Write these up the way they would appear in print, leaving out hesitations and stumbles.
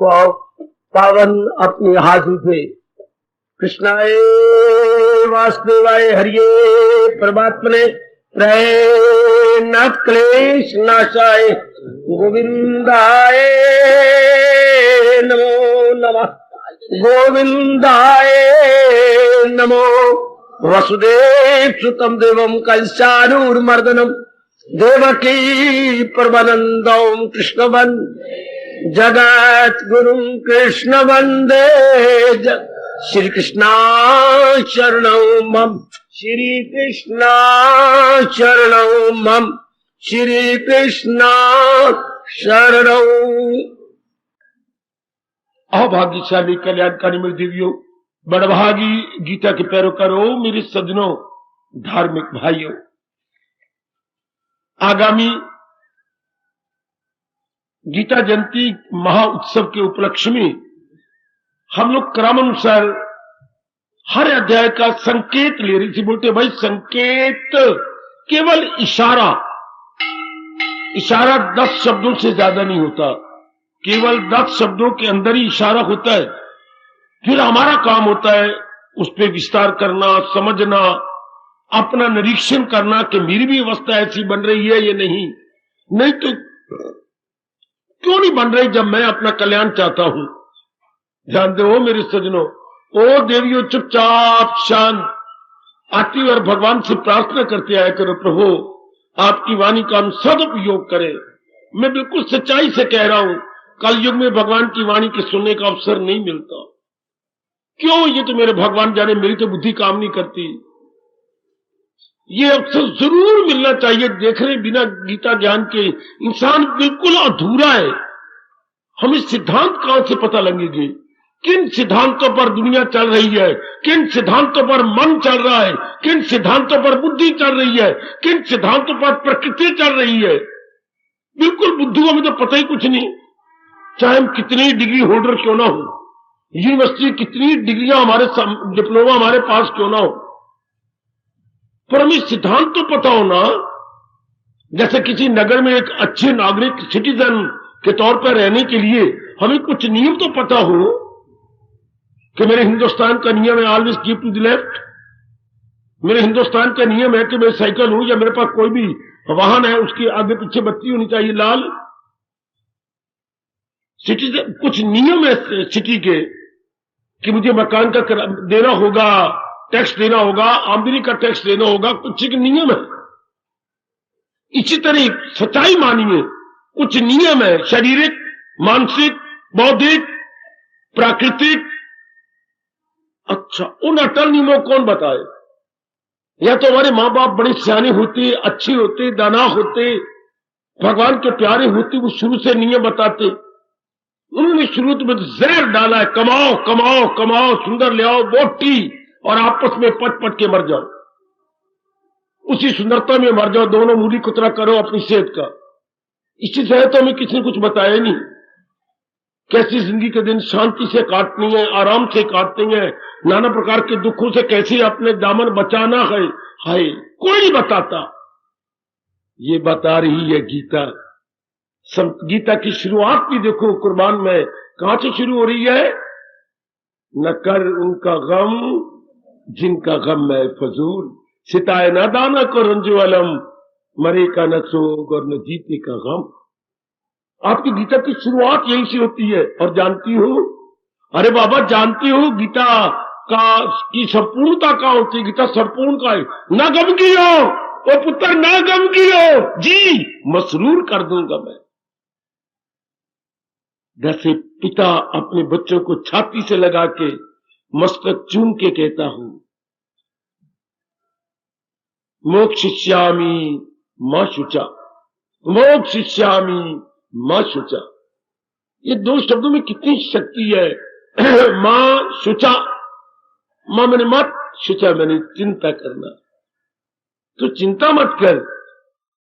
पावन अपनी हाथों से कृष्णाय वासुदेवाय हरिये परमात्मने नाथ क्लेश नाशाय गोविंदाय नमो नमः गोविंदाय नमो वसुदेव सुतम देवम कंसानूरमर्दनम देवकी परमानंदम कृष्ण जगत गुरु कृष्ण वंदे श्री कृष्णा शरणं मम श्री कृष्णा शरणं मम श्री कृष्णा शरणं। अभाग्यशाली कल्याणकारी मेरे देवियों, बड़भागी गीता के पैरोकारों, मेरे सज्जनों, धार्मिक भाइयों, आगामी गीता जयंती महाउत्सव के उपलक्ष्य में हम लोग क्रमानुसार हर अध्याय का संकेत ले रही थी। बोलते भाई संकेत केवल इशारा 10 शब्दों से ज्यादा नहीं होता, केवल 10 शब्दों के अंदर ही इशारा होता है। फिर हमारा काम होता है उस पर विस्तार करना, समझना, अपना निरीक्षण करना कि मेरी भी अवस्था ऐसी बन रही है या नहीं तो क्यों नहीं बन रही जब मैं अपना कल्याण चाहता हूं। जानते हो मेरे सज्जनों, ओ देवियों, चुपचाप शांत आती और भगवान से प्रार्थना करते आया करो, प्रभु आपकी वाणी का हम सदुपयोग करें। मैं बिल्कुल सच्चाई से कह रहा हूं, कलयुग में भगवान की वाणी के सुनने का अवसर नहीं मिलता। क्यों? ये तो मेरे भगवान जाने, मेरी तो बुद्धि काम नहीं करती। ये अवसर जरूर मिलना चाहिए। देख रहे बिना गीता ज्ञान के इंसान बिल्कुल अधूरा है। हमें सिद्धांत कहां से पता लगेंगे? किन सिद्धांतों पर दुनिया चल रही है, किन सिद्धांतों पर मन चल रहा है, किन सिद्धांतों पर बुद्धि चल रही है, किन सिद्धांतों पर प्रकृति चल रही है। बिल्कुल बुद्धुओं में तो पता ही कुछ नहीं। चाहे हम कितनी डिग्री होल्डर क्यों ना हो, यूनिवर्सिटी कितनी डिग्रियां हमारे डिप्लोमा हमारे पास क्यों ना हो, पर हमें सिद्धांत तो पता हो ना। जैसे किसी नगर में एक अच्छे नागरिक सिटीजन के तौर पर रहने के लिए हमें कुछ नियम तो पता हो कि मेरे हिंदुस्तान का नियम है always keep to the left. मेरे हिंदुस्तान का नियम है कि मैं साइकिल हूं या मेरे पास कोई भी वाहन है उसकी आगे पीछे बत्ती होनी चाहिए लाल। सिटीजन कुछ नियम है सिटी के कि मुझे मकान का देना होगा, टैक्स देना होगा, आमदनी का टैक्स देना होगा, कुछ एक नियम है। इसी तरह सच्चाई मानिए, कुछ नियम है शारीरिक, मानसिक, बौद्धिक, प्राकृतिक। अच्छा, उन अटल नियमों कौन बताए? या तो हमारे मां बाप बड़े सियाने होते, अच्छे होते, दाना होते, भगवान के प्यारे होते, वो शुरू से नियम बताते। उन्होंने शुरू में जहर डाला है, कमाओ कमाओ कमाओ, सुंदर ले आओ बोटी, और आपस में पट पट के मर जाओ, उसी सुंदरता में मर जाओ, दोनों मूली कुतरा करो अपनी सेहत का। इसी तरह तो हमें किसी ने कुछ बताया नहीं। कैसी जिंदगी के दिन शांति से काटनी है, आराम से काटनी है, नाना प्रकार के दुखों से कैसे अपने दामन बचाना है, हाय कोई नहीं बताता। ये बता रही है गीता। गीता की शुरुआत भी देखो कुर्बान में कहां से शुरू हो रही है? न कर उनका गम जिनका गम है फजूल, सिताए न दाना को रंजो अलम, मरे का न सोग और न जीते का गम। आपकी गीता की शुरुआत यहीं से होती है। और जानती हो, अरे बाबा जानती हो गीता का की संपूर्णता कहां होती है? गीता संपूर्ण का है। न गम की हो ओ पुत्र, न गम की हो जी, मसरूर कर दूंगा मैं। जैसे पिता अपने बच्चों को छाती से लगा के मस्तक चूम के कहता हूं, मोक्षिष्यामि मां शुचा, मोक्षिष्यामि मां शुचा। ये दो शब्दों में कितनी शक्ति है। मां शुचा, मां मैंने मत, शुचा मैंने चिंता करना। तो चिंता मत कर,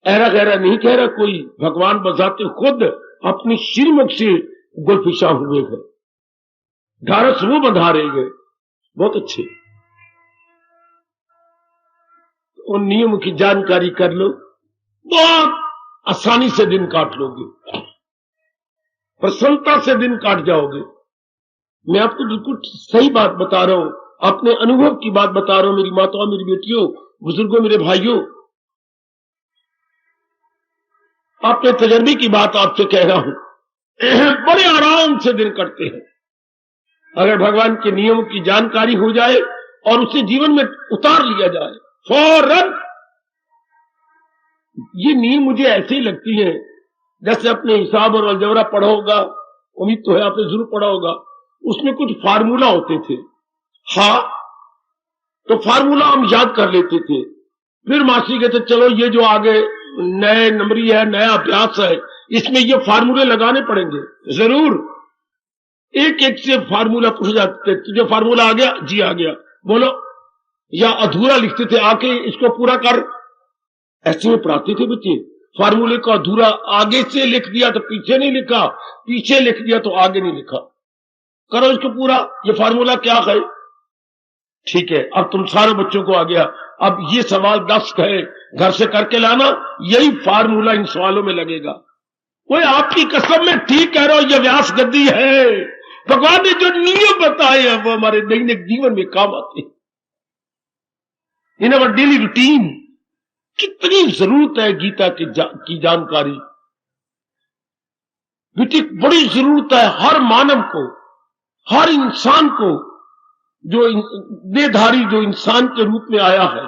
ऐरा गहरा नहीं कह रहा कोई, भगवान बजाते खुद अपनी श्रीमुख से गुलफिशा हुए हैं, ढारस वो बंधारे गए। बहुत अच्छे। उन नियम की जानकारी कर लो, बहुत आसानी से दिन काट लोगे। प्रसन्नता से दिन काट जाओगे। मैं आपको बिल्कुल सही बात बता रहा हूं, अपने अनुभव की बात बता रहा हूं, मेरी माताओं, मेरी बेटियों, बुजुर्गों, मेरे भाइयों, अपने तजर्बे की बात आपसे कह रहा हूं। बड़े आराम से दिन कटते हैं अगर भगवान के नियमों की जानकारी हो जाए और उसे जीवन में उतार लिया जाए फौरन। ये नींव मुझे ऐसे ही लगती है जैसे अपने हिसाब और अलजबरा पढ़ा होगा, उम्मीद तो है आपने जरूर पढ़ा होगा, उसमें कुछ फार्मूला होते थे। हाँ, तो फार्मूला हम याद कर लेते थे, फिर मास्टर कहते चलो ये जो आगे नए नंबरी है, नया अभ्यास है, इसमें ये फार्मूले लगाने पड़ेंगे। जरूर एक एक से फार्मूला पूछ जाते थे, तुझे फार्मूला आ गया? जी आ गया, बोलो। या अधूरा लिखते थे, आके इसको पूरा कर। ऐसे में पढ़ाते थे बच्चे। फार्मूले को अधूरा आगे से लिख दिया तो पीछे नहीं लिखा, पीछे लिख दिया तो आगे नहीं लिखा। करो इसको पूरा, ये फार्मूला क्या है? ठीक है, अब तुम सारे बच्चों को आ गया। अब ये सवाल 10 है, घर से करके लाना, यही फार्मूला इन सवालों में लगेगा। कोई आपकी कसम में ठीक कह रहा हो, यह व्यास गद्दी है। भगवान ने जो नियम बताए हैं वो हमारे दैनिक जीवन में काम आते हैं, इन अवर डेली रूटीन। कितनी जरूरत है गीता की जानकारी, बेटी, बड़ी जरूरत है हर मानव को, हर इंसान को, जो देहधारी जो इंसान के रूप में आया है।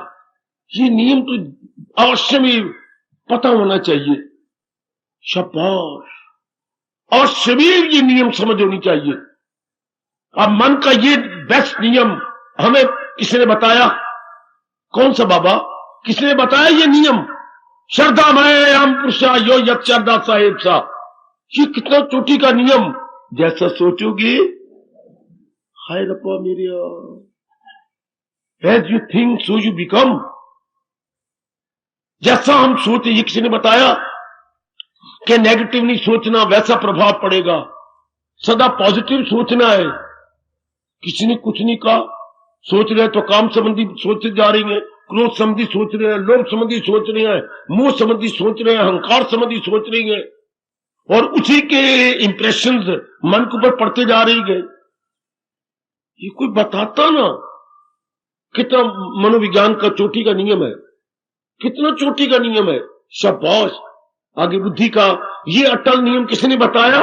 ये नियम तो अवश्य में पता होना चाहिए। शाबाश, अवश्य में ये नियम समझ होनी चाहिए। अब मन का ये बेस्ट नियम हमें किसने बताया? कौन सा बाबा? किसने बताया ये नियम? श्रद्धामय हम पुरुषा यो यत श्रद्धा साहेब सा। ये कितना चोटी का नियम, जैसा सोचोगे, हाय रब्बा मेरे, as you think so you become. जैसा हम सोचे, ये किसी ने बताया कि नेगेटिव नहीं सोचना, वैसा प्रभाव पड़ेगा। सदा पॉजिटिव सोचना है। किसी ने कुछ नहीं कहा। सोच रहे तो काम संबंधी सोचते जा रही है, क्रोध संबंधी सोच रहे हैं, लोभ संबंधी सोच रहे हैं, मोह संबंधी सोच रहे हैं, अहंकार संबंधी सोच रही है, और उसी के इंप्रेशंस मन के ऊपर पड़ते जा रही है। ये कोई बताता ना कितना मनोविज्ञान का चोटी का नियम है, कितना चोटी का नियम है। शाबाश। आगे बुद्धि का ये अटल नियम किसने बताया?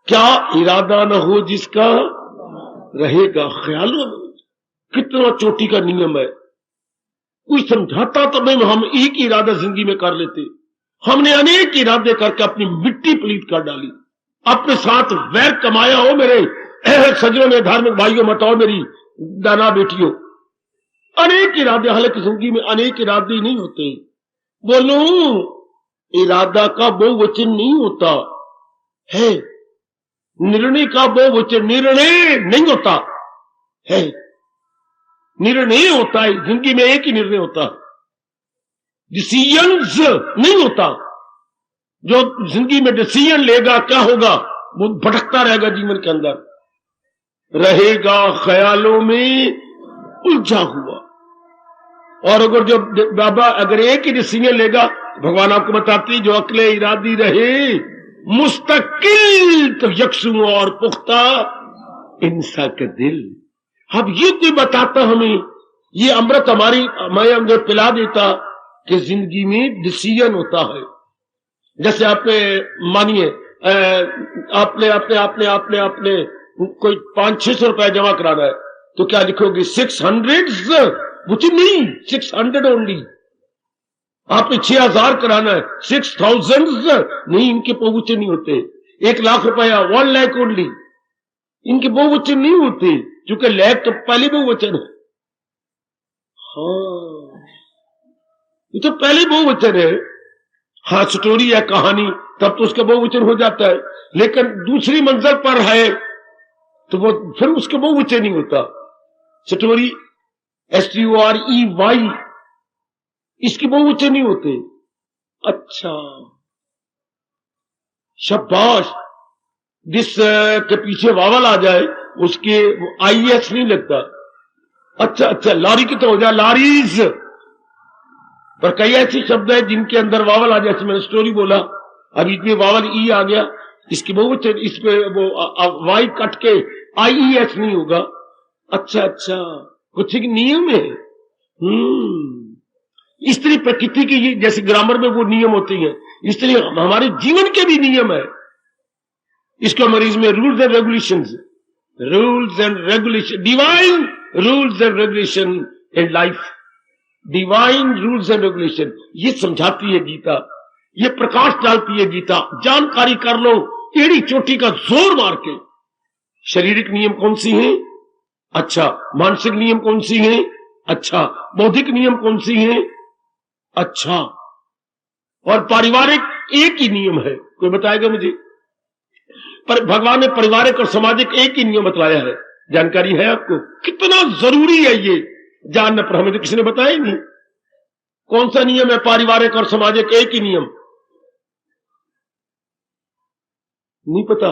क्या इरादा न हो जिसका रहेगा ख्यालों में। कितना चोटी का नियम है। कोई समझाता तो नहीं, हम एक इरादा जिंदगी में कर लेते। हमने अनेक इरादे करके अपनी मिट्टी पलीत कर डाली, अपने साथ वैर कमाया। हो मेरे सज्जनों में, धार्मिक भाइयों, मताओ, मेरी दाना बेटियों, अनेक इरादे। हालांकि जिंदगी में अनेक इरादे नहीं होते। बोलो, इरादा का बहुवचन नहीं होता है, निर्णय का बहुवचन निर्णय नहीं होता है। निर्णय होता है जिंदगी में, एक ही निर्णय होता है, डिसीजंस नहीं होता। जो जिंदगी में डिसीजन लेगा क्या होगा? वो भटकता रहेगा, जीवन के अंदर रहेगा, ख्यालों में उलझा हुआ। और अगर जो बाबा अगर एक ही डिसीजन लेगा, भगवान आपको बताती, जो अकले इरादी रहे मुस्तकिल तो यकसू और पुख्ता इंसा के दिल। अब ये कोई बताता हमें, ये अमृत हमें अंदर पिला देता कि जिंदगी में डिसीजन होता है। जैसे आपने मानिए, आपने आपने आपने आपने आपने कोई 500-600 रुपया जमा कराना है, तो क्या लिखोगे? 600, कुछ नहीं, 600 ओनली। आपने 6000 कराना है, 6000 नहीं, इनके बहुवचन नहीं होते। 1 लाख रुपया, 1 लाख ओनली, इनके बहुवचन नहीं होते, क्योंकि लाख तो पहले बहुवचन है। हाँ, ये तो पहले बहुवचन है। हाँ, स्टोरी है, कहानी, तब तो उसका बहुवचन हो जाता है। लेकिन दूसरी मंजिल पर है तो वो फिर उसका बहुवचन नहीं होता। स्टोरी STOREY, इसके बहुवचन नहीं होते। अच्छा, शाबाश। जिस के पीछे वावल आ जाए उसके IS नहीं लगता। अच्छा अच्छा, लारी की तो हो जाए लारीज, पर कई ऐसे शब्द है जिनके अंदर वावल आ जाए। जैसे मैंने स्टोरी बोला, अभी इसमें वावल ई आ गया, इसकी बहुत इस पे वो वाई कट के IES नहीं होगा। अच्छा अच्छा, कुछ एक नियम है। इस तरह प्रकृति की जैसे ग्रामर में वो नियम होते हैं, इस तरह हमारे जीवन के भी नियम है। इसको अंग्रेज में rules and regulations, rules and regulation, divine rules and regulation in life, divine rules and regulation, ये समझाती है गीता, ये प्रकाश डालती है गीता। जानकारी कर लो एड़ी चोटी का जोर मार के। शारीरिक नियम कौन सी हैं? अच्छा। मानसिक नियम कौन सी हैं? अच्छा। बौद्धिक नियम कौन सी हैं? अच्छा। और पारिवारिक एक ही नियम है, कोई बताएगा मुझे? पर भगवान ने पारिवारिक और सामाजिक एक ही नियम बतलाया है। जानकारी है आपको? कितना जरूरी है ये जानना, पर हमें तो किसी ने बताया ही नहीं। कौन सा नियम है पारिवारिक और सामाजिक एक ही नियम? नहीं पता।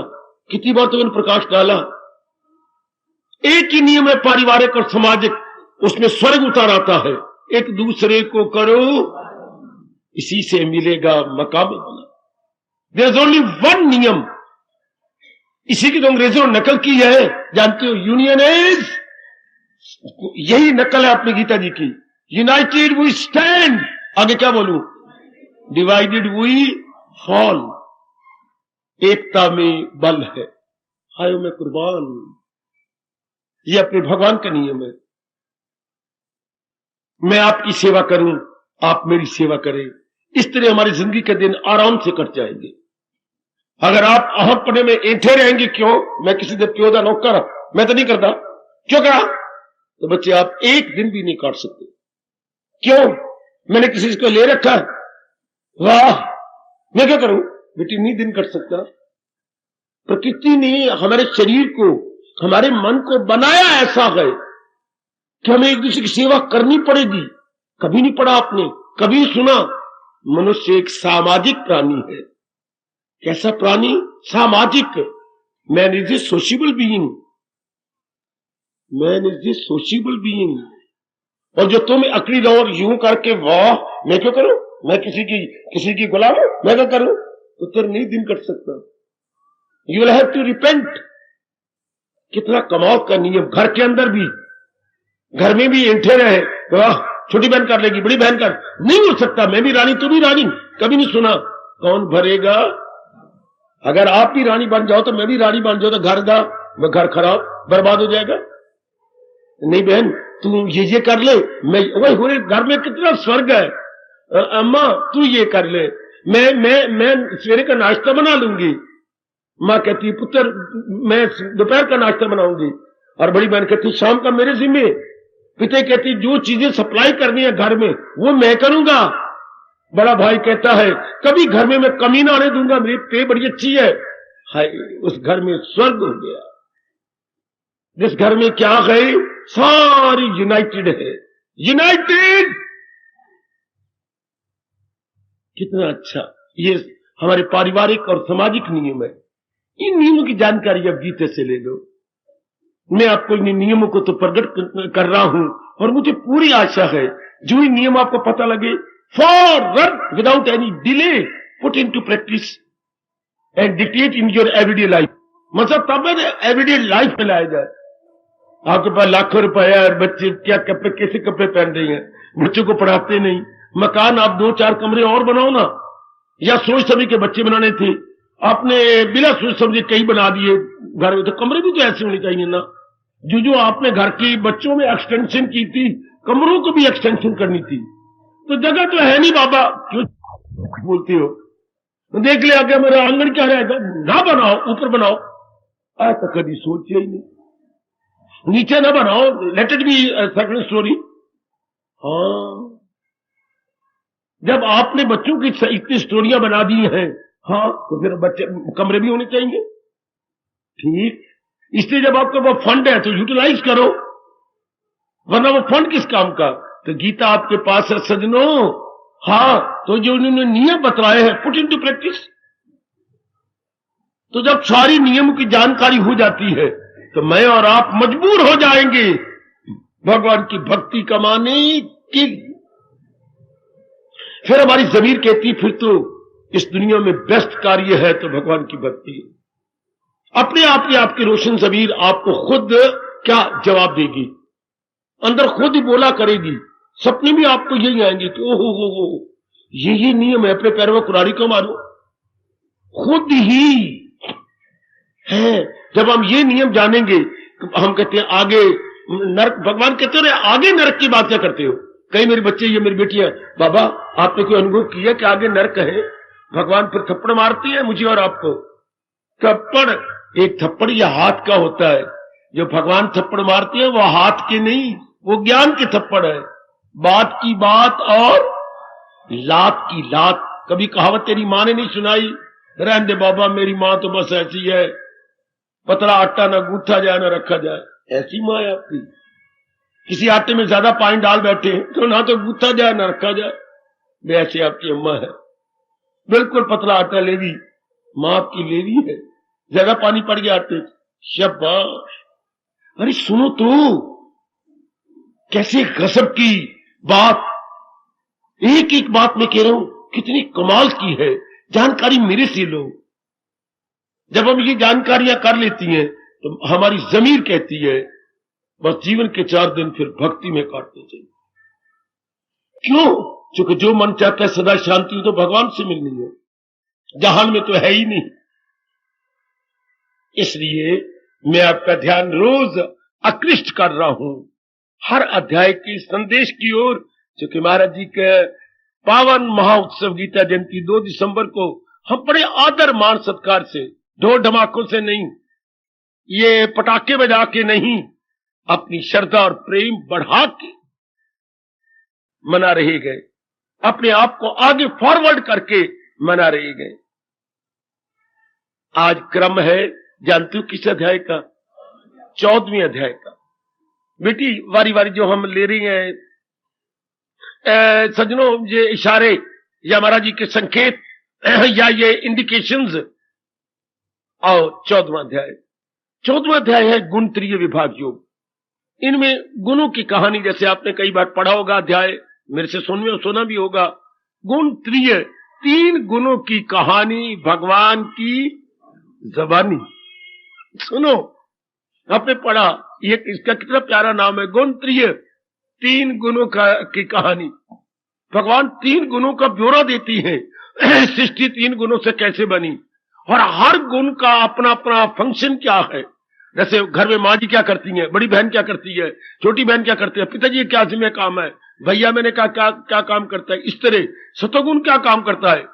कितनी बार तो मैंने प्रकाश डाला। एक ही नियम है पारिवारिक और सामाजिक, उसमें स्वर्ग उतार आता है। एक दूसरे को करो, इसी से मिलेगा मकाम बना। देयर इज ओनली वन नियम, इसी की तो अंग्रेजों ने नकल की है, जानते हो? यूनियन इज, यही नकल है अपनी गीता जी की। यूनाइटेड वी स्टैंड, आगे क्या बोलूं? Divided we fall. एकता में बल है। हाय मैं कुर्बान, ये अपने भगवान का नियम है। मैं आपकी सेवा करूं, आप मेरी सेवा करें, इस तरह हमारी जिंदगी के दिन आराम से कट जाएंगे। अगर आप अहमपने में ऐंठे रहेंगे, क्यों मैं किसी दे प्यो दा नौकर, मैं तो नहीं करता, क्यों करा? तो बच्चे आप एक दिन भी नहीं काट सकते। क्यों? मैंने किसी को ले रखा है, वाह मैं क्या करूं? बेटी नहीं दिन कट सकता। प्रकृति ने हमारे शरीर को, हमारे मन को बनाया ऐसा है कि हमें एक दूसरे की सेवा करनी पड़ेगी। कभी नहीं पढ़ा आपने, कभी सुना? मनुष्य एक सामाजिक प्राणी है। कैसा प्राणी? सामाजिक। Man is a सोशियबल being, man is a सोशियबल being. और जो तुम अकड़ी रहो और यूं करके वाह मैं क्यों करूं, मैं किसी की गुलाम हूं, मैं क्या करूं, तो तेरे नहीं दिन कट सकता। You will have to repent. कितना कमाल का नियम। घर के अंदर भी, घर में भी ऐंठे रहे, वाह छोटी बहन कर लेगी, बड़ी बहन कर, नहीं हो सकता। मैं भी रानी, तू भी रानी, कभी नहीं सुना। कौन भरेगा? अगर आप भी रानी बन जाओ तो मैं भी रानी बन जाओ, तो घर खराब बर्बाद हो जाएगा। नहीं बहन तू ये कर ले, मैं वही घर में कितना स्वर्ग है। अम्मा तू ये कर ले, मैं सवेरे का नाश्ता बना लूंगी। माँ कहती पुत्र मैं दोपहर का नाश्ता बनाऊंगी, और बड़ी बहन कहती शाम का मेरे जिम्मे। पिता कहती जो चीजें सप्लाई करनी है घर में वो मैं करूंगा। बड़ा भाई कहता है कभी घर में मैं कमी ना आने दूंगा, मेरी पे बड़ी अच्छी है। हाय उस घर में स्वर्ग हो गया। जिस घर में क्या है, सारी यूनाइटेड है, यूनाइटेड। कितना अच्छा। ये हमारे पारिवारिक और सामाजिक नियम है। इन नियमों की जानकारी अब गीता से ले लो। मैं आपको इन नियमों को तो प्रकट कर रहा हूं, और मुझे पूरी आशा है जो इन नियम आपको पता लगे, forward without any delay put into practice and dictate in your everyday life. मतलब तब एवरीडे लाइफ में लाया जाए। आपके पास लाखों रुपया है, बच्चे क्या कपड़े, कैसे कपड़े पहन रहे हैं, बच्चों को पढ़ाते नहीं। मकान आप 2-4 कमरे और बनाओ ना, या सोच समझ के बच्चे बनाने थे, आपने बिना सोच समझे कई बना दिए घर में। तो कमरे भी तो ऐसे होने चाहिए ना। जो आपने घर की बच्चों में एक्सटेंशन की थी, कमरों को भी एक्सटेंशन करनी थी। तो जगह तो है नहीं बाबा, क्यों बोलती हो? देख ले आगे मेरा आंगन क्या रहेगा, ना बनाओ ऊपर बनाओ। ऐसा कभी सोचिए ही नहीं। नीचे ना बनाओ, let it be second story. हाँ जब आपने बच्चों की इतनी स्टोरियां बना दी हैं, हाँ तो फिर बच्चे कमरे भी होने चाहिए। ठीक, इसलिए जब आपके पास फंड है तो यूटिलाइज करो, वरना वो फंड किस काम का? तो गीता आपके पास है सजनों। हाँ तो जो उन्होंने नियम बतलाए हैं पुट इनटू प्रैक्टिस। तो जब सारी नियमों की जानकारी हो जाती है तो मैं और आप मजबूर हो जाएंगे भगवान की भक्ति कमाने की। फिर हमारी जमीर कहती फिर तो इस दुनिया में बेस्ट कार्य है तो भगवान की भक्ति है। अपने आप ही आपकी रोशन ज़मीर आपको खुद क्या जवाब देगी, अंदर खुद ही बोला करेगी। सपने भी आपको यही आएंगे कि ओहो हो ये नियम है, अपने पैरों में कुल्हाड़ी क्यों मारो, खुद ही है। जब हम ये नियम जानेंगे, हम कहते हैं आगे नरक, भगवान कहते हैं आगे नरक की बात क्या करते हो। कई मेरे बच्चे, ये मेरी बेटियां, बाबा आपने कोई अनुभव किया कि आगे नरक है। भगवान फिर थप्पड़ मारती है मुझे और आपको। थप्पड़, एक थप्पड़ यह हाथ का होता है, जो भगवान थप्पड़ मारती है वो हाथ के नहीं, वो ज्ञान के थप्पड़ है। बात की बात और लात की लात। कभी कहावत तेरी मां ने नहीं सुनाई, रहने दे बाबा मेरी मां तो बस ऐसी है, पतला आटा ना गूंथा जाए ना रखा जाए, ऐसी मां है आपकी। किसी आटे में ज्यादा पानी डाल बैठे तो ना तो गूंथा जाए ना रखा जाए, वैसे आपकी अम्मा है। बिल्कुल पतला आटा लेवी, मां आपकी लेवी है, ज्यादा पानी पड़ गया आटे, शाबाश। अरे सुनो तो कैसे गजब की बात, एक एक बात मैं कह रहा हूं कितनी कमाल की है। जानकारी मेरे से लो। जब हम ये जानकारियां कर लेती हैं तो हमारी जमीर कहती है बस जीवन के 4 दिन फिर भक्ति में काटने चाहिए। क्यों? क्योंकि जो मन चाहता है सदा शांति तो भगवान से मिलनी है, जहान में तो है ही नहीं। इसलिए मैं आपका ध्यान रोज आकृष्ट कर रहा हूं हर अध्याय के संदेश की ओर। क्योंकि महाराज जी के पावन महाउत्सव गीता जयंती 2 दिसंबर को हम बड़े आदर मान सत्कार से, ढोल ढमाकों से नहीं, ये पटाखे बजा के नहीं, अपनी श्रद्धा और प्रेम बढ़ा के मना रहे गए, अपने आप को आगे फॉरवर्ड करके मना रहे गए। आज क्रम है जानते हो किस अध्याय का? 14वें अध्याय का। बेटी वारी वारी जो हम ले रही हैं, सज्जनों ये इशारे या महाराज जी के संकेत या ये इंडिकेशंस। और 14वां अध्याय, 14वां अध्याय है गुणत्रिय विभाग योग। इनमें गुणों की कहानी, जैसे आपने कई बार पढ़ा होगा अध्याय, मेरे से सुना भी होगा। गुणत्रिय, 3 गुणों की कहानी भगवान की जबानी। सुनो, आपने पढ़ा, ये इसका कितना प्यारा नाम है, गुणत्रिय, 3 गुणों की कहानी। भगवान 3 गुणों का ब्यौरा देती है, सृष्टि 3 गुणों से कैसे बनी और हर गुण का अपना अपना फंक्शन क्या है। जैसे घर में माँ जी क्या करती है, बड़ी बहन क्या करती है, छोटी बहन क्या करती है, पिताजी क्या जिम्मे काम है, भैया मैंने कहा क्या काम करता है। इस तरह सतोगुण क्या काम करता है,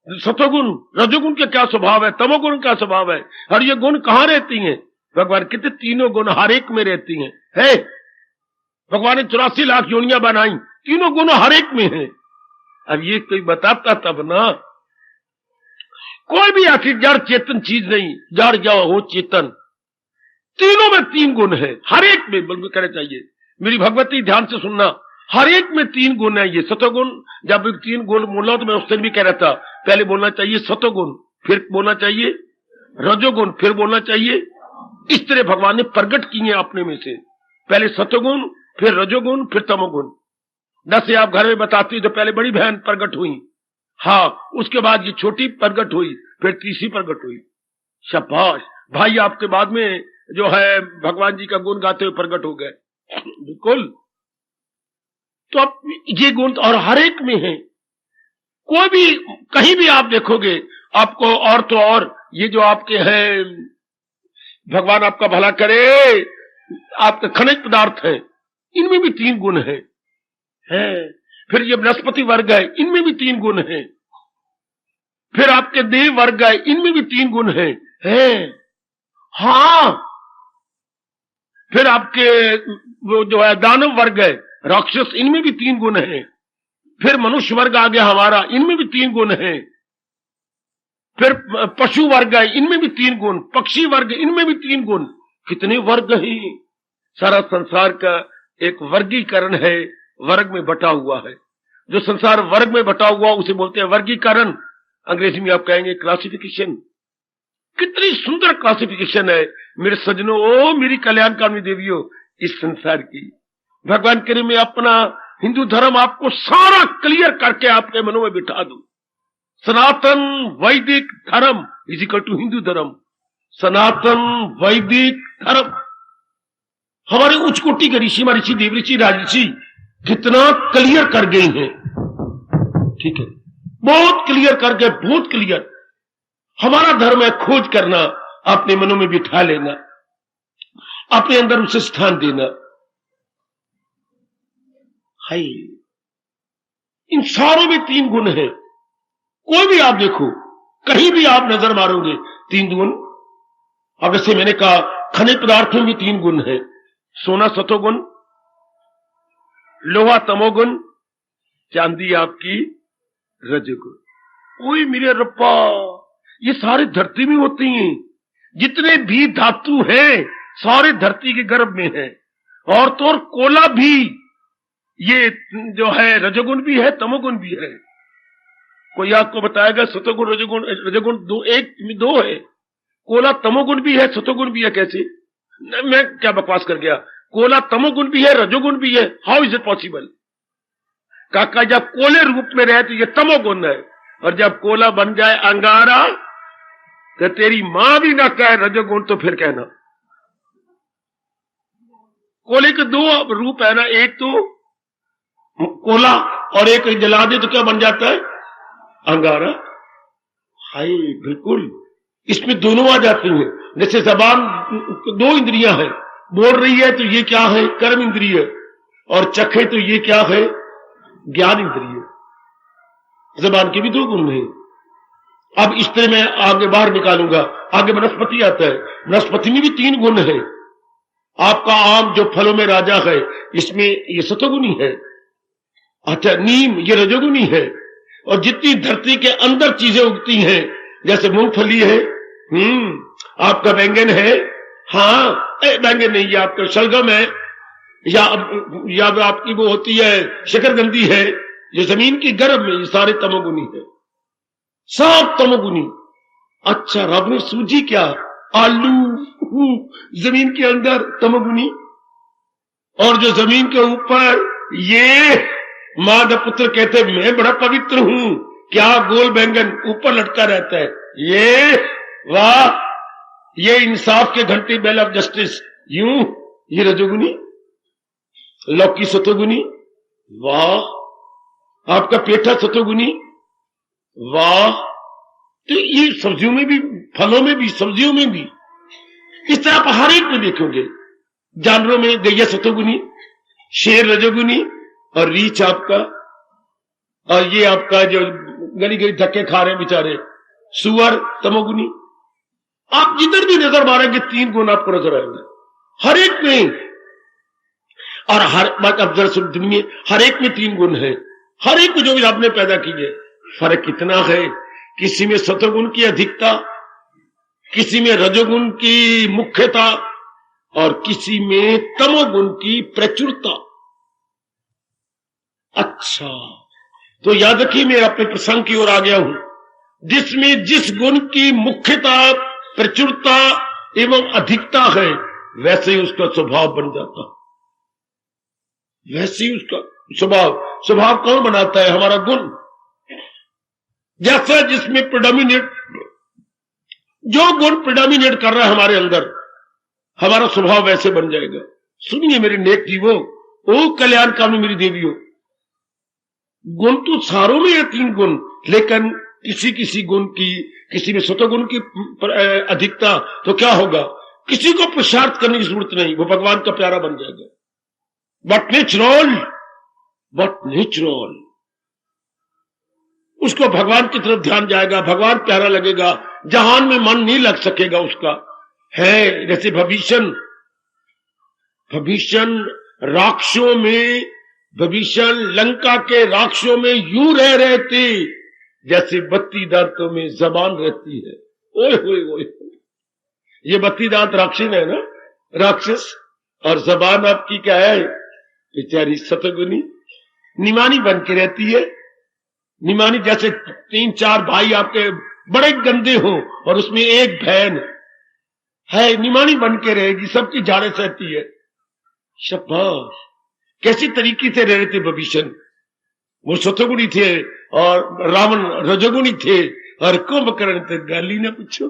सतोगुण रजोगुण के क्या स्वभाव है, तमोगुण क्या स्वभाव है, और ये गुण कहाँ रहती हैं। भगवान कितने 3 गुण हर एक में रहती हैं। है भगवान ने 84 लाख योनियां बनाई, 3 गुण हर एक में है। अब ये कोई बताता तब ना। कोई भी ऐसी जड़ चेतन चीज नहीं, जड़ जाओ हो चेतन, तीनों में 3 गुण है, हर एक में। बल्कि कहना चाहिए मेरी भगवती ध्यान से सुनना, हर एक में 3 गुण है। ये सतोगुण, जब 3 गुण बोला तो मैं उस दिन भी कह रहा था, पहले बोलना चाहिए सतोगुण, फिर बोलना चाहिए रजोगुण, फिर बोलना चाहिए। इस तरह भगवान ने प्रकट किए अपने में से, पहले सतोगुण, फिर रजोगुण, फिर तमोगुण। जैसे आप घर में बताती तो पहले बड़ी बहन प्रकट हुई, हाँ, उसके बाद ये छोटी प्रकट हुई, फिर तीसरी प्रकट हुई। शाबाश, भाई आपके बाद में जो है भगवान जी का गुण गाते हुए प्रकट हो गए। बिल्कुल। तो अब ये गुण और हर एक में है, कोई भी कहीं भी आप देखोगे आपको। और तो और ये जो आपके हैं, भगवान आपका भला करे, आपके खनिज पदार्थ है, इनमें भी 3 गुण है। फिर ये वनस्पति वर्ग है, इनमें भी 3 गुण है। फिर आपके देव वर्ग है, इनमें भी 3 गुण है। हाँ, फिर आपके वो जो है दानव वर्ग है, राक्षस, इनमें भी 3 गुण है। फिर मनुष्य वर्ग आ गया हमारा, इनमें भी 3 गुण है। फिर पशु वर्ग है, इनमें भी 3 गुण। पक्षी वर्ग, इनमें भी 3 गुण। कितने वर्ग हैं। सारा संसार का एक वर्गीकरण है, वर्ग में बटा हुआ है। जो संसार वर्ग में बटा हुआ उसे बोलते हैं वर्गीकरण, अंग्रेजी में आप कहेंगे क्लासिफिकेशन। कितनी सुंदर क्लासिफिकेशन है मेरे सज्जनों, ओ मेरी कल्याणकामी देवियों, इस संसार की। भगवान करे मैं अपना हिंदू धर्म आपको सारा क्लियर करके आपके मनों में बिठा दूं। सनातन वैदिक धर्म इज इक्वल टू हिंदू धर्म। सनातन वैदिक धर्म। हमारे उच्च कोटि के ऋषि, महर्षि, देवऋषि, राजऋषि कितना क्लियर कर गए हैं। ठीक है, बहुत क्लियर कर गए, बहुत क्लियर। हमारा धर्म है खोज करना, अपने मनों में बिठा लेना, अपने अंदर उसे स्थान देना। हाय, इन सारों में 3 गुण है। कोई भी आप देखो, कहीं भी आप नजर मारोगे 3 गुण। अब जैसे मैंने कहा खनिज पदार्थों में 3 गुण है, सोना सतोगुण, लोहा तमोगुण, चांदी आपकी रजोगुण। ओए मेरे रब्बा, ये सारे धरती में होती हैं। जितने भी धातु हैं सारे धरती के गर्भ में है। और तो और कोला भी, ये जो है रजोगुण भी है, तमोगुण भी है। कोई आपको बताएगा सतोगुण रजोगुण, रजोगुण 2 है, कोला तमोगुण भी है, सतोगुण भी है। कैसे? मैं क्या बकवास कर गया? कोला तमोगुण भी है, रजोगुण भी है। How is it possible? काका जब कोले रूप में रहे तो ये तमोगुण है, और जब कोला बन जाए अंगारा तो तेरी मां भी ना कहे रजोगुण तो फिर कहना। कोले के 2 रूप है ना, एक तो कोला और एक जला दे तो क्या बन जाता है? अंगारा। हाय, बिल्कुल इसमें दोनों आ जाती हैं। जैसे जबान 2 इंद्रियां हैं, बोल रही है तो ये क्या है? कर्म इंद्रिय। और चखे तो ये क्या है? ज्ञान इंद्रिय। जबान के भी 2 गुण हैं। अब इस तरह मैं आगे बाहर निकालूंगा। आगे वनस्पति आता है, वनस्पति में भी 3 गुण है। आपका आम जो फलों में राजा है, इसमें ये सतोगुणी है। अच्छा, नीम ये रजोगुणी है। और जितनी धरती के अंदर चीजें उगती हैं, जैसे मूंगफली है, आपका बैंगन है, हाँ बैंगन नहीं, ये आपका शलगम है, या आपकी वो होती है शकरगंदी है, ये जमीन की गर्भ में, ये सारे तमोगुणी है, सब तमोगुणी। अच्छा, रब ने सूझी क्या? आलू जमीन के अंदर तमोगुणी, और जो जमीन के ऊपर ये मादा पुत्र कहते मैं बड़ा पवित्र हूं, क्या गोल बैंगन ऊपर लटका रहता है, ये वाह, ये इंसाफ के घंटे, बेल ऑफ जस्टिस, यूं ये रजोगुनी, लौकी सतोगुनी, वाह, आपका पेठा सतोगुनी, वाह। तो ये सब्जियों में भी, फलों में भी, सब्जियों में भी, इस तरह आप हर एक में देखोगे। जानवरों में गैया सतोगुनी, शेर रजोगुनी, और रीछ आपका, और ये आपका जो गली गली धक्के खा रहे हैं बेचारे सुअर, तमोगुनी। आप जिधर भी नजर मारेंगे 3 गुण आपको नजर आएंगे हर एक में। और हर बात आप जरा सुनिए, हर एक में 3 गुण है। हर एक को जो भी आपने पैदा की है, फर्क कितना है? किसी में सतोगुण की अधिकता, किसी में रजोगुण की मुख्यता, और किसी में तमोगुण की प्रचुरता। अच्छा, तो याद रखिए, मैं अपने प्रसंग की ओर आ गया हूं, जिसमें जिस गुण की मुख्यता, प्रचुरता एवं अधिकता है, वैसे ही उसका स्वभाव बन जाता, वैसे ही उसका स्वभाव कौन बनाता है? हमारा गुण। जैसा जिसमें प्रेडोमिनेट, जो गुण प्रेडोमिनेट कर रहा है हमारे अंदर, हमारा स्वभाव वैसे बन जाएगा। सुनिए मेरे नेक जीवो, ओ कल्याण कामी मेरी देवियों, गुण तो सारों में है 3 गुण, लेकिन किसी किसी गुण की, किसी में सतोगुण की अधिकता, तो क्या होगा? किसी को पुरुषार्थ करने की जरूरत नहीं, वो भगवान का प्यारा बन जाएगा। बट नेचुरल, उसको भगवान की तरफ ध्यान जाएगा, भगवान प्यारा लगेगा, जहान में मन नहीं लग सकेगा उसका। है जैसे भविष्य राक्षसों में, भविष्यन लंका के राक्षसों में यूं रह रहे थे जैसे बत्ती दांतों में जबान रहती है। ओए होए होए, ये बत्ती दांत राक्षस है ना, राक्षस, और जबान आपकी क्या है? बेचारी सतगुनी, निमानी बन के रहती है। निमानी जैसे 3-4 भाई आपके बड़े गंदे हो और उसमें एक बहन है, निमानी बन के रहेगी, सबकी झाड़े सहती है। शाबाश, कैसी तरीके से रह रहे थे भविष्य, वो सतोगुणी थे और रावण रजोगुणी थे, और कुंभकर्ण तो गाली ना पूछो,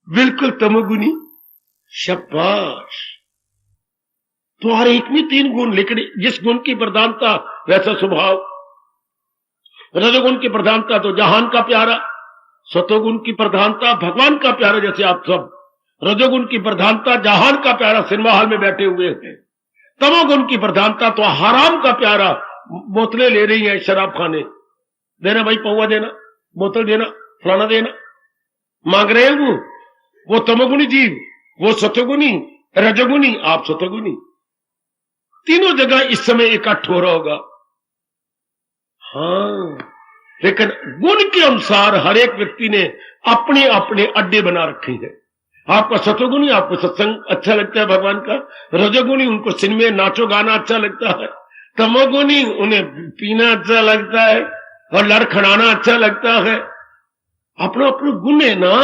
बिल्कुल तमोगुणी। शाबाश। तो हर एक में 3 गुण, लेकिन जिस गुण की प्रधानता वैसा स्वभाव। रजोगुण की प्रधानता तो जहान का प्यारा, सतोगुण की प्रधानता भगवान का प्यारा, जैसे आप सब। रजोगुण की प्रधानता जहान का प्यारा, सिनेमा हॉल में बैठे हुए हैं। तमोगुण की प्रधानता तो हराम का प्यारा, बोतलें ले रही हैं शराब खाने, देना भाई, पौवा देना, बोतल देना, फलाना देना, मांग रहे हैं वो तमोगुणी जीव, वो सतोगुणी, रजोगुणी, आप सतोगुणी। तीनों जगह इस समय इकट्ठ हो रहा होगा। हाँ, लेकिन गुण के अनुसार हर एक व्यक्ति ने अपने अपने अड्डे बना रखे हैं। आपका सतोगुणी, आपको सत्संग अच्छा लगता है भगवान का। रजोगुणी, उनको सिनेमे नाचो गाना अच्छा लगता है। तमोगुणी, उन्हें पीना अच्छा लगता है और लड़खड़ाना अच्छा लगता है। अपना अपना गुण है ना।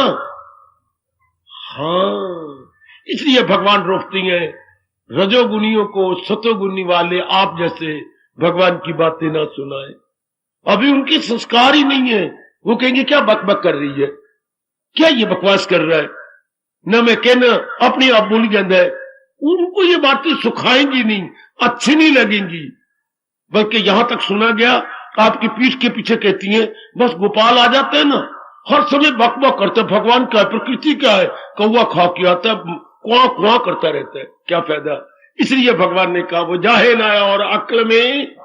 हाँ, इसलिए भगवान रोकती हैं रजोगुणियों को, सतोगुणी वाले आप जैसे भगवान की बातें ना सुनाए। अभी उनके संस्कार ही नहीं है। वो कहेंगे क्या बकबक कर रही है, क्या ये बकवास कर रहा है, न मैं कहना अपने आप बोल जाता है। उनको ये बातें सुखाएंगी नहीं, अच्छी नहीं लगेंगी। बल्कि यहां तक सुना गया, आपकी पीठ के पीछे कहती हैं, बस गोपाल आ जाते हैं ना, हर समय बकबक करते, भगवान क्या है, प्रकृति क्या है, कौवा खा के आता है, कुआ कुआ करता रहता है, क्या फायदा। इसलिए भगवान ने कहा, वो जाहे ना और अक्ल में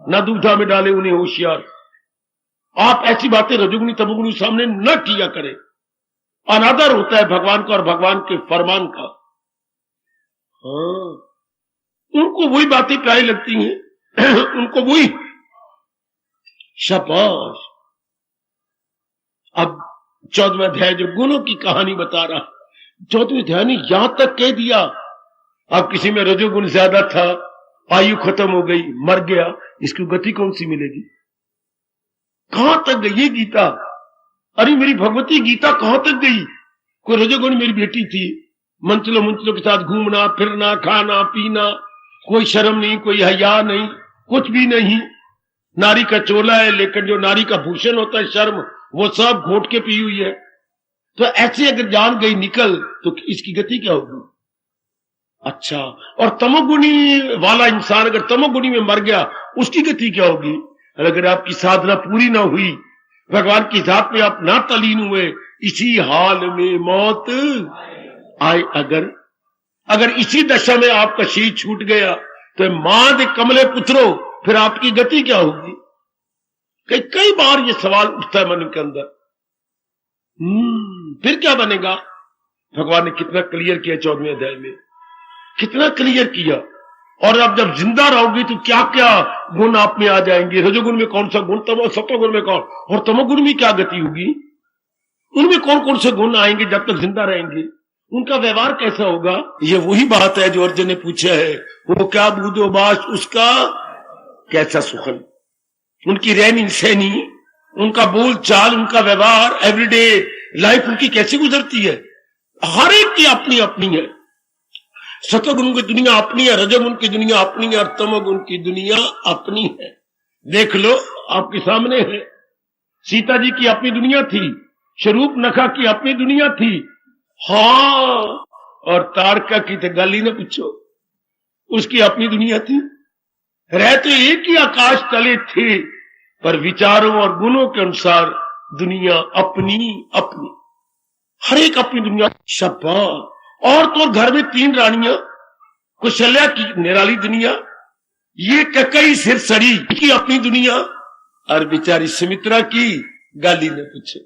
न दूधा में डाले उन्हें होशियार। आप ऐसी बातें रजोगुणी तमोगुणी सामने न किया करें। अनादर होता है भगवान का और भगवान के फरमान का। हाँ, उनको वही बातें प्यारी लगती हैं, उनको वही। शाबाश। अब 14वां अध्याय जो गुणों की कहानी बता रहा, 14वें अध्याय ने यहां तक कह दिया, अब किसी में रजोगुण ज्यादा था, आयु खत्म हो गई, मर गया, इसकी गति कौन सी मिलेगी। कहां तक गई ये गीता। अरे मेरी भगवती गीता कहां तक गई। कोई रजोगुण मेरी बेटी थी, मंचलों मंचलों के साथ घूमना फिरना, खाना पीना, कोई शर्म नहीं, कोई हया नहीं, कुछ भी नहीं। नारी का चोला है, लेकिन जो नारी का भूषण होता है शर्म, वो सब घोट के पी हुई है। तो ऐसे अगर जान गई निकल, तो इसकी गति क्या होगी। अच्छा, और तमोगुणी वाला इंसान अगर तमोगुणी में मर गया, उसकी गति क्या होगी। अगर आपकी साधना पूरी ना हुई, भगवान की जात में आप ना तलीन हुए, इसी हाल में मौत आए। अगर इसी दशा में आपका शरीर छूट गया, तो मां कमले पुत्रो, फिर आपकी गति क्या होगी। कई बार ये सवाल उठता है मन के अंदर, फिर क्या बनेगा। भगवान ने कितना क्लियर किया 14वें अध्याय में, कितना क्लियर किया। और अब जब जिंदा रहोगी तो क्या क्या गुण आप में आ जाएंगे। रजोगुण में कौन सा गुण, सतोगुण में कौन, और तमोगुण में क्या गति होगी। उनमें कौन कौन से गुण आएंगे जब तक जिंदा रहेंगे, उनका व्यवहार कैसा होगा। ये वही बात है जो अर्जुन ने पूछा है, वो क्या बूझो बास उसका कैसा सुखन। उनकी रहनी सहनी, उनका बोल चाल, उनका व्यवहार, एवरीडे लाइफ उनकी कैसी गुजरती है। हर एक की अपनी अपनी है। सतोगुण की दुनिया अपनी है, रजोगुण की दुनिया अपनी है, और तमोगुण की दुनिया अपनी है। देख लो आपके सामने है। सीता जी की अपनी दुनिया थी, स्वरूप नखा की अपनी दुनिया थी। हाँ, और तारका की तो गाली न पूछो, उसकी अपनी दुनिया थी। रह तो एक ही आकाश तले थे, पर विचारों और गुणों के अनुसार दुनिया अपनी अपनी, हर एक अपनी दुनिया। शाबाश। और तो घर में 3 रानियां, कुशल्या की निराली दुनिया, ये ककई सिर सड़ी की अपनी दुनिया, और बेचारी सुमित्रा की गाली ने पूछे।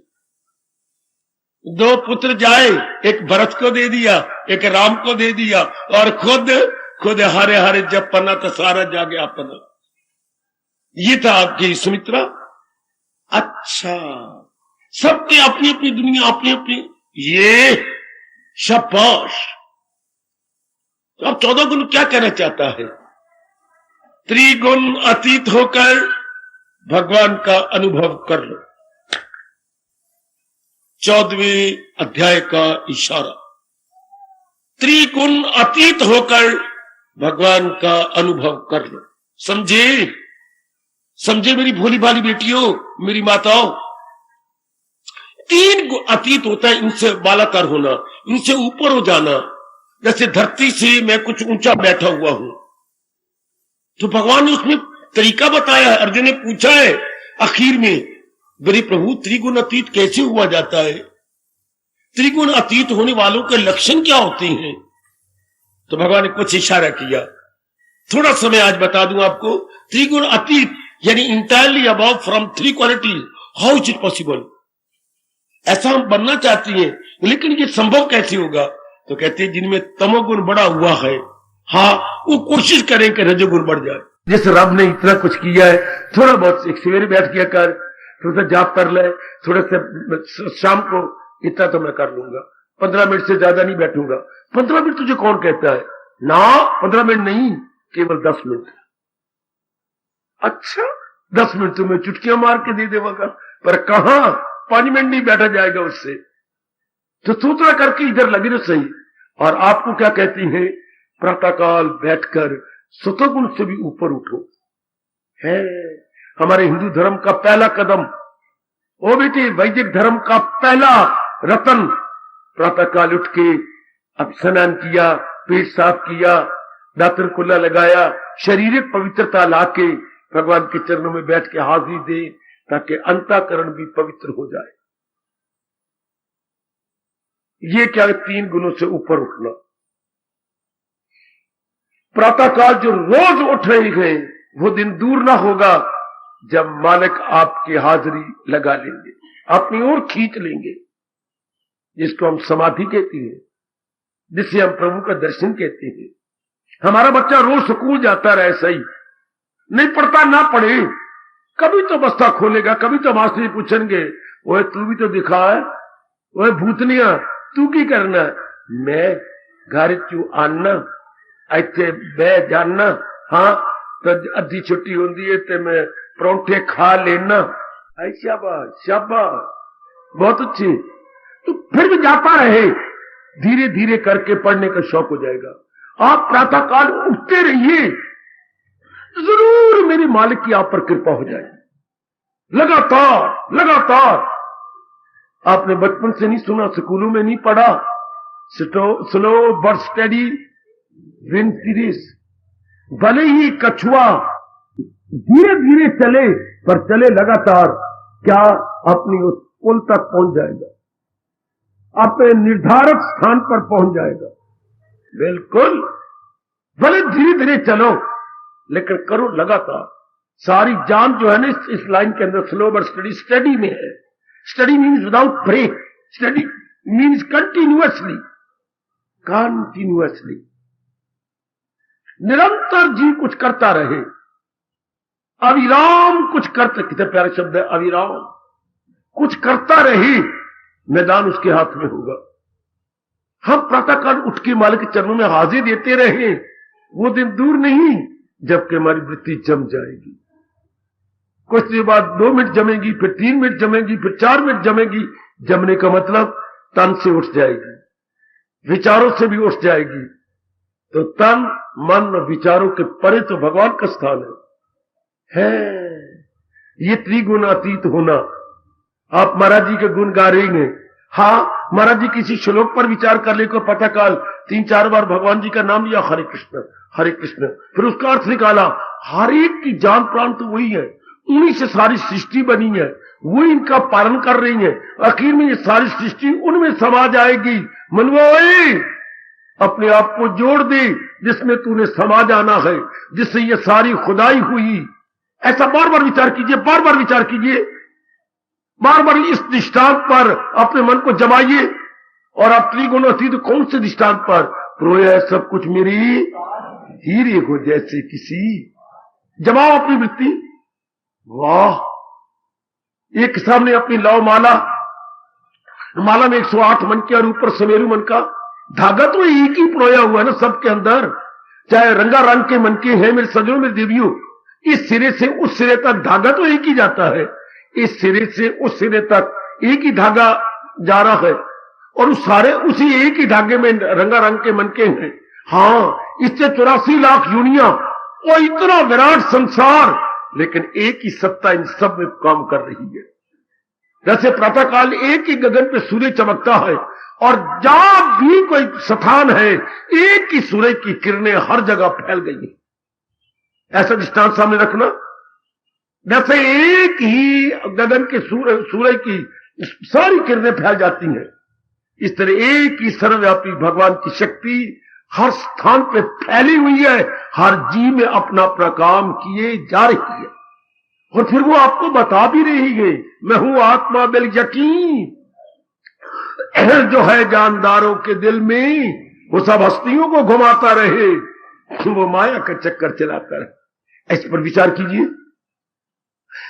2 पुत्र जाए, एक भरत को दे दिया, एक राम को दे दिया, और खुद हारे हारे जब पन्ना तो सारा जागे अपना। ये था आपकी सुमित्रा। अच्छा, सबकी अपनी अपनी दुनिया, अपनी अपनी। ये शाबाश। तो अब 14 गुण क्या कहना चाहता है। त्रिगुण अतीत होकर भगवान का अनुभव कर लो। 14वें अध्याय का इशारा। त्रिगुण अतीत होकर भगवान का अनुभव कर लो। समझे, समझे मेरी भोली भाली बेटियों, मेरी माताओं, तीन अतीत होता है इनसे बालाकार होना, इनसे ऊपर हो जाना। जैसे धरती से मैं कुछ ऊंचा बैठा हुआ हूं, तो भगवान ने उसमें तरीका बताया है। अर्जुन ने पूछा है आखिर में, मेरे प्रभु त्रिगुण अतीत कैसे हुआ जाता है? त्रिगुण अतीत होने वालों के लक्षण क्या होते हैं? तो भगवान ने कुछ इशारा किया, थोड़ा समय आज बता दूं आपको। त्रिगुण अतीत यानी entirely above from three qualities, how is it possible? ऐसा हम बनना चाहते हैं, लेकिन ये संभव कैसे होगा? तो कहते हैं जिनमें तमोगुण बढ़ा हुआ है, हाँ, वो कोशिश करें कि रजोगुण बढ़ जाए। जिस रब ने इतना कुछ किया है, थोड़ा बहुत एक सवेरे बैठ किया कर, थोड़ा सा जाप कर ले, थोड़ा सा शाम को, इतना तो मैं कर लूंगा, 15 मिनट से ज्यादा नहीं बैठूंगा। 15 मिनट तुझे कौन कहता है? ना, 15 मिनट नहीं, केवल 10 मिनट। अच्छा, 10 मिनट तो मैं चुटकियां मार के दे देगा, पर कहां 5 मिनट नहीं बैठा जाएगा उससे। तो सूत्रा करके इधर लगे तो सही। और आपको क्या कहती हैं? प्रातःकाल बैठकर सतोगुण से भी ऊपर उठो। है हमारे हिंदू धर्म का पहला कदम, वो बेटे वैदिक धर्म का पहला रतन, प्रातःकाल उठ के अब स्नान किया, पेट साफ किया, दातर कुल्ला लगाया, शारीरिक पवित्रता लाके भगवान के चरणों में बैठ के हाजिरी दे, ताकि अंतःकरण भी पवित्र हो जाए। ये क्या? 3 गुणों से ऊपर उठना। प्रातःकाल जो रोज उठ रहे हैं, वो दिन दूर ना होगा जब मालिक आपकी हाजिरी लगा लेंगे, अपनी ओर खींच लेंगे, जिसको हम समाधि कहते हैं, जिसे हम प्रभु का दर्शन कहते हैं। हमारा बच्चा रोज स्कूल जाता रहे, सही नहीं पढ़ता ना पढ़े, कभी तो बस्ता खोलेगा, कभी तो मास्टर जी पूछेंगे, ओए तू भी तो दिखा है, ओए भूतनिया तू की करना? मैं घर चू आना, इतने बह जाना, हाँ तो अद्धी छुट्टी होती है तो मैं परौंठे खा लेना। आई शाबाश शाबाश, बहुत अच्छी। तो फिर भी जाता रहे, धीरे धीरे करके पढ़ने का शौक हो जाएगा। आप प्रातःकाल उठते रहिए, जरूर मेरे मालिक की आप पर कृपा हो जाएगी। लगातार लगातार। आपने बचपन से नहीं सुना, स्कूलों में नहीं पढ़ा, slow but study win series. भले ही कछुआ धीरे धीरे चले, पर चले लगातार, क्या अपनी उस पुल तक पहुंच जाएगा, अपने निर्धारित स्थान पर पहुंच जाएगा। बिल्कुल, भले धीरे धीरे चलो, लेकिन करो लगातार। सारी जान जो है ना इस लाइन के अंदर, स्लो बट स्टडी, स्टडी में है। Study means without break, study means continuously, continuously, निरंतर जी कुछ करता रहे, अविराम कुछ करते। कितने प्यारे शब्द है, अविराम कुछ करता रहे, मैदान उसके हाथ में होगा। हम प्रातःकाल उठ के मालिक के चरणों में हाजिर देते रहे, वो दिन दूर नहीं जबकि हमारी वृत्ति जम जाएगी। कुछ देर बाद 2 मिनट जमेगी, फिर 3 मिनट जमेगी, फिर 4 मिनट जमेगी। जमने का मतलब तन से उठ जाएगी, विचारों से भी उठ जाएगी। तो तन मन और विचारों के परे तो भगवान का स्थान है। ये त्रिगुण अतीत होना। आप महाराज जी के गुण गा रहे हैं, हाँ, महाराज जी किसी श्लोक पर विचार कर ले को प्रातःकाल 3-4 बार भगवान जी का नाम लिया, हरे कृष्ण हरे कृष्ण, फिर उसका अर्थ निकाला, हर एक की जान प्राण तो वही है, उन्हीं से सारी सृष्टि बनी है, वो इनका पालन कर रही है। आखिर में ये सारी सृष्टि उनमें समा जाएगी। मनवाए अपने आप को जोड़ दे जिसमें तूने समा जाना है, जिससे ये सारी खुदाई हुई। ऐसा बार बार विचार कीजिए, बार बार विचार कीजिए, बार बार इस दृष्टांत पर अपने मन को जमाइए। और आप त्रिगुण अतीत कौन से दृष्टांत पर? प्रोया सब कुछ मेरी हीरे को जैसे किसी। जमाओ अपनी वृत्ति। वाह, एक सामने अपनी लव माला, माला में 108 मन के और ऊपर समेरू मन का धागा तो एक ही प्रोया हुआ है ना सबके अंदर। चाहे रंगा रंग के मन के हैं मेरे सजनों में देवियों, इस सिरे से उस सिरे तक धागा तो एक ही जाता है। इस सिरे से उस सिरे तक एक ही धागा जा रहा है, और उस सारे उसी एक ही धागे में रंगा रंग के मन के हैं। हाँ, इससे 84 लाख यूनिया, और इतना विराट संसार लेकिन एक ही सत्ता इन सब में काम कर रही है। जैसे प्रातःकाल एक ही गगन पे सूर्य चमकता है और जहां भी कोई स्थान है एक ही सूर्य की किरणें हर जगह फैल गई है। ऐसा दृष्टांत सामने रखना। जैसे एक ही गगन के सूर्य की सारी किरणें फैल जाती हैं, इस तरह एक ही सर्वव्यापी भगवान की शक्ति हर स्थान पे फैली हुई है, हर जीव में अपना अपना काम किए जा रही है। और फिर वो आपको बता भी रही है, मैं हूं आत्मा बिल यकीन, जो है जानदारों के दिल में, वो सब हस्तियों को घुमाता रहे, वो माया का चक्कर चलाता रहे। इस पर विचार कीजिए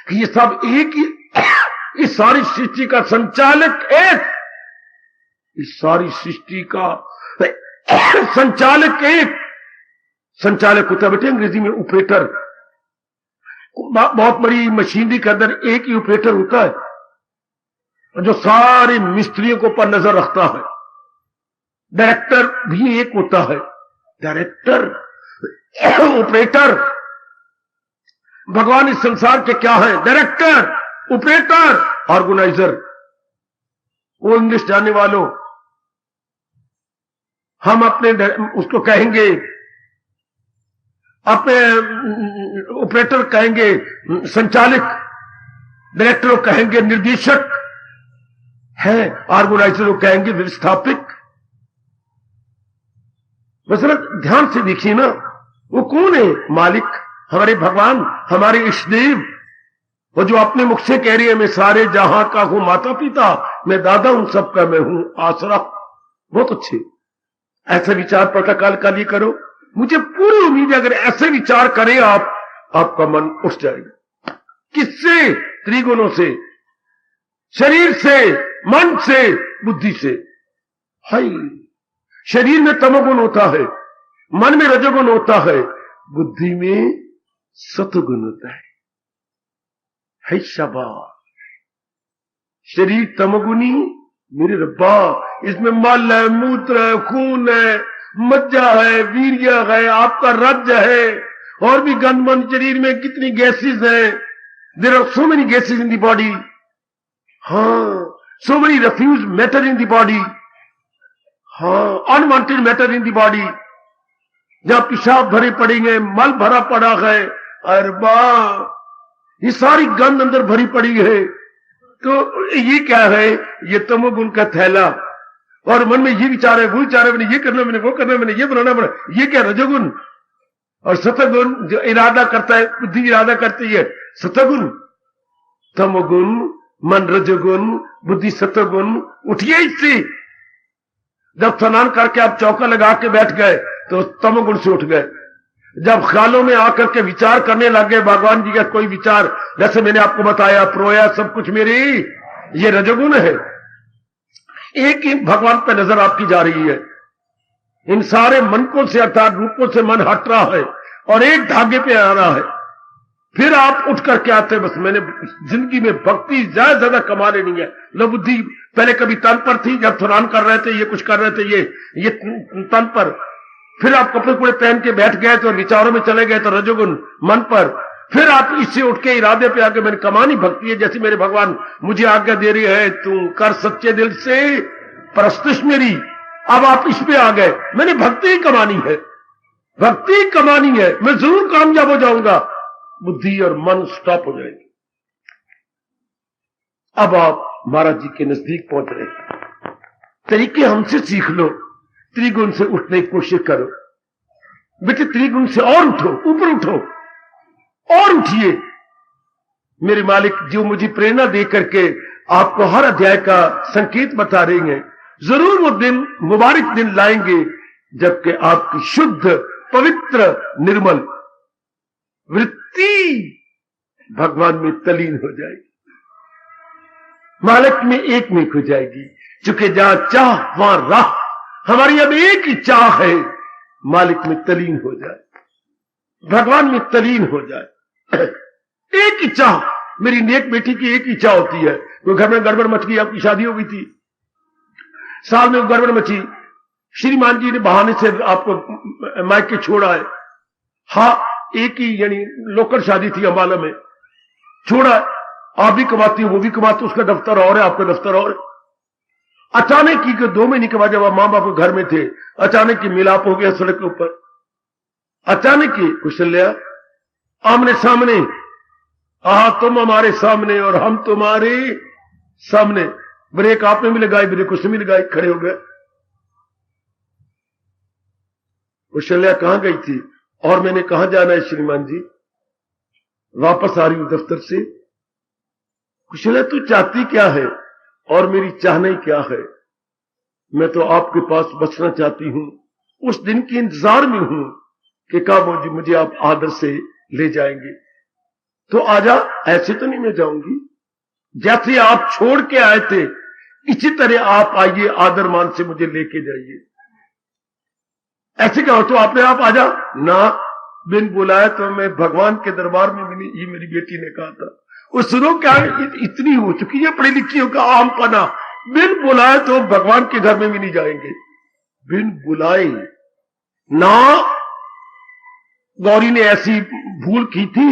कि ये सब एक ही, इस सारी सृष्टि का संचालक एक, इस सारी सृष्टि का संचालक एक। संचालक होता है बेटे अंग्रेजी में ऑपरेटर। बहुत बड़ी मशीनरी के अंदर एक ही ऑपरेटर होता है जो सारे मिस्त्रियों को पर नजर रखता है। डायरेक्टर भी एक होता है, डायरेक्टर, ऑपरेटर। भगवान इस संसार के क्या है? Director, operator, organiser. वो इंग्लिश जानने वालों, हम अपने उसको कहेंगे, अपने ऑपरेटर कहेंगे संचालक, डायरेक्टर को कहेंगे निर्देशक है, ऑर्गेनाइजर को कहेंगे व्यवस्थापक। मसला ध्यान से देखिए ना, वो कौन है? मालिक, हमारे भगवान, हमारे इष्टदेव, वो जो अपने मुख से कह रही है मैं सारे जहां का हूं माता पिता, मैं दादा हूं सबका, मैं हूं आसरा। बहुत अच्छे, ऐसे विचार प्रातःकाल का लिए करो। मुझे पूरी उम्मीद है अगर ऐसे विचार करें आप, आपका मन उठ जाएगा। किससे? त्रिगुणों से, शरीर से, मन से, बुद्धि से। हाय, शरीर में तमोगुण होता है, मन में रजोगुण होता है, बुद्धि में सतोगुण होता है। शाबाश। शरीर तमोगुणी, मेरे रब्बा, इसमें मल है, मूत्र है, खून है, मज्जा है, वीर्य है, आपका रज है, और भी गंदमन शरीर में कितनी गैसेस है। There are so many gases in the body. हाँ, so many refuse matter in the body. हाँ, unwanted matter in the body. जहां पेशाब भरे पड़ेंगे, मल भरा पड़ा है, अरे वाह, ये सारी गंद अंदर भरी पड़ी है। तो ये क्या है? ये तमोगुण का थैला। और मन में ये विचार है, वो विचार है, मैंने ये करना, मैंने वो करना, मैंने ये बनाना बना, ये क्या? रजोगुण। और सतगुण जो इरादा करता है, बुद्धि इरादा करती है, सतगुण। तमोगुण, मन रजोगुण, बुद्धि सतगुण। उठिए इससे। जब स्नान करके आप चौका लगा के बैठ गए तो तमोगुण से उठ गए। जब ख्यालों में आकर के विचार करने लग गए भगवान जी का कोई विचार, जैसे मैंने आपको बताया, प्रोया सब कुछ मेरी, ये रजोगुण है। एक ही भगवान पे नजर आपकी जा रही है। इन सारे मनकों से अर्थात रूपों से मन हट रहा है और एक धागे पे आ रहा है। फिर आप उठ करके आते, बस मैंने जिंदगी में भक्ति ज्यादा कमा लेनी है। लो बुद्धि पहले कभी तन पर थी, जब स्नान कर रहे थे, ये कुछ कर रहे थे, ये तन पर। फिर आप कपड़े कुपड़े पहन के बैठ गए तो विचारों में चले गए तो रजोगुण मन पर। फिर आप इससे उठ के इरादे पे आके मैंने कमानी भक्ति है, जैसी मेरे भगवान मुझे आज्ञा दे रही है, तू कर सच्चे दिल से परस्तिश मेरी। अब आप इस पे आ गए, मैंने भक्ति ही कमानी है, भक्ति कमानी है, मैं जरूर कामयाब हो जाऊंगा। बुद्धि और मन स्टॉप हो जाएगी। अब आप महाराज जी के नजदीक पहुंच रहे। तरीके हमसे सीख लो, त्रिगुण से उठने की कोशिश करो बेटे, त्रिगुण से और उठो, ऊपर उठो और उठिए। मेरे मालिक जो मुझे प्रेरणा दे करके आपको हर अध्याय का संकेत बता रही हैं, जरूर वो दिन, मुबारक दिन लाएंगे जबकि आपकी शुद्ध, पवित्र, निर्मल वृत्ति भगवान में तलीन हो जाएगी, मालिक में एक में हो जाएगी। चूंकि जहां चाह वहां राह, हमारी अब एक ही चाह है, मालिक में तलीन हो जाए, भगवान में तलीन हो जाए। एक ही चाह, मेरी नेक बेटी की एक ही चाह होती है। तो घर में गड़बड़ मच गई, आपकी शादी हो गई थी, साल में गड़बड़ मची, श्रीमान जी ने बहाने से आपको मायके छोड़ा है। हाँ, एक ही यानी लोकल शादी थी अंबाला में, छोड़ा, आप भी कमाती हो वो भी कमाते, उसका दफ्तर और है आपका दफ्तर और है। अचानक की 2 महीने के बाद जब आप मां बाप घर में थे, अचानक की मिलाप हो गया सड़क के ऊपर, अचानक की कुशल्या आमने सामने, तुम हमारे सामने और हम तुम्हारे सामने, ब्रेक आपने भी लगाई ब्रेक उसने भी लगाई, खड़े हो गए। कुशल्या कहां गई थी और मैंने कहां जाना है श्रीमान जी, वापस आ रही हूं दफ्तर से। कुशल्या तू चाहती क्या है और मेरी चाहना क्या है, मैं तो आपके पास बसना चाहती हूं, उस दिन के इंतजार में हूं कि कब मुझे आप आदर से ले जाएंगे। तो आजा, ऐसे तो नहीं मैं जाऊंगी, जैसे आप छोड़ के आए थे इसी तरह आप आइए, आदर मान से मुझे लेके जाइए। ऐसे क्या हो तो आपने आप आजा ना, बिन बुलाए तो मैं भगवान के दरबार में भी नहीं, ये मेरी बेटी ने कहा था। उस सुनो क्या इतनी हो चुकी है पढ़ी लिखी का आम पना, बिन बुलाए तो भगवान के घर में भी नहीं जाएंगे, बिन बुलाए ना। गौरी ने ऐसी भूल की थी,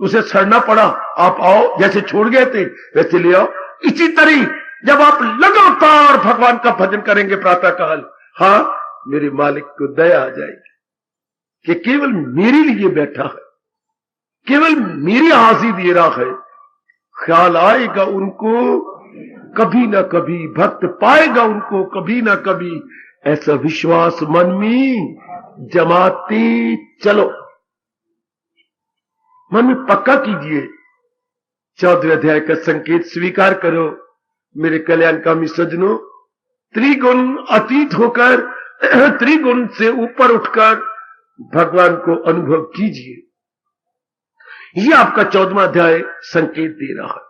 उसे सड़ना पड़ा, आप आओ, जैसे छोड़ गए थे वैसे ले आओ। इसी तरह जब आप लगातार भगवान का भजन करेंगे प्रातः काल, हाँ मेरे मालिक को दया आ जाएगी कि केवल मेरे लिए बैठा है, केवल मेरी हाजिर दे रहा है। ख्याल आएगा उनको कभी ना कभी, भक्त पाएगा उनको कभी ना कभी, ऐसा विश्वास मन में जमाते चलो, मन में पक्का कीजिए। 14वें अध्याय का संकेत स्वीकार करो मेरे कल्याणकामी सज्जनों, त्रिगुण अतीत होकर त्रिगुण से ऊपर उठकर भगवान को अनुभव कीजिए। ये आपका 14वां अध्याय संकेत दे रहा है,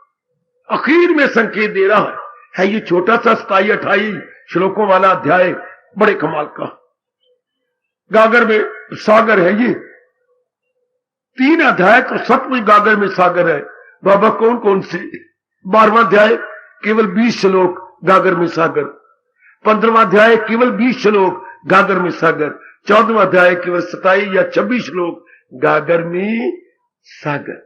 आखिर में संकेत दे रहा है। ये छोटा सा 27-28 श्लोकों वाला अध्याय बड़े कमाल का, गागर में सागर है। ये 3 अध्याय तो सचमुच गागर में सागर है। बाबा कौन कौन से? 12वां अध्याय केवल 20 श्लोक गागर में सागर, 15वां अध्याय केवल 20 श्लोक गागर में सागर, 14वां अध्याय केवल 27 या 26 श्लोक गागर में सागर।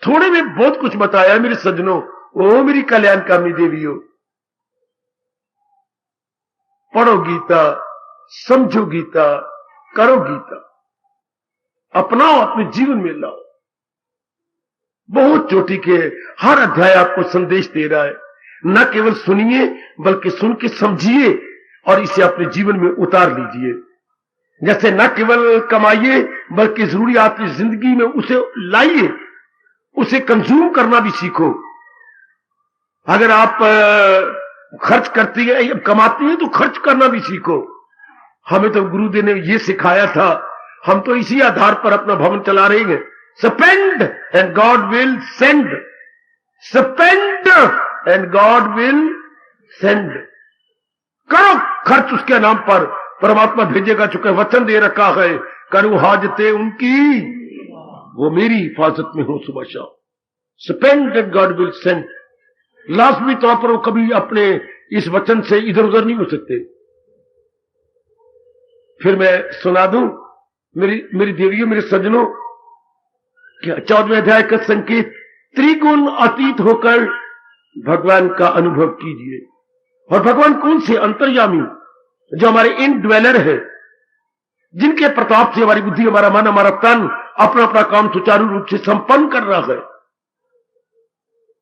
थोड़े में बहुत कुछ बताया मेरे सज्जनों। ओ मेरी कल्याणकामी देवियों, पढ़ो गीता, समझो गीता, करो गीता, अपनाओ, अपने जीवन में लाओ। बहुत चोटी के हर अध्याय आपको संदेश दे रहा है। न केवल सुनिए बल्कि सुन के समझिए और इसे अपने जीवन में उतार लीजिए। जैसे न केवल कमाइए बल्कि जरूरी आपकी जिंदगी में उसे लाइए, उसे कंज्यूम करना भी सीखो। अगर आप खर्च करती है, कमाती है तो खर्च करना भी सीखो। हमें तो गुरुदेव ने यह सिखाया था, हम तो इसी आधार पर अपना भवन चला रहे हैं। Spend and God will send, spend and God will send. करो खर्च उसके नाम पर, परमात्मा भेजेगा, चुके वचन दे रखा है, करूं हाजते उनकी, वो मेरी हिफाजत में हो सुबह शाम। Spend and God will send. लाजमी तौर पर वो कभी अपने इस वचन से इधर उधर नहीं हो सकते। फिर मैं सुना दूं मेरी देवियों, मेरे सज्जनों, क्या 14वें अध्याय का संकेत, त्रिगुण अतीत होकर भगवान का अनुभव कीजिए। और भगवान कौन से? अंतर्यामी, जो हमारे इन ड्वेलर है, जिनके प्रताप से हमारी बुद्धि, हमारा मन, हमारा तन अपना अपना काम सुचारू रूप से संपन्न कर रहा है।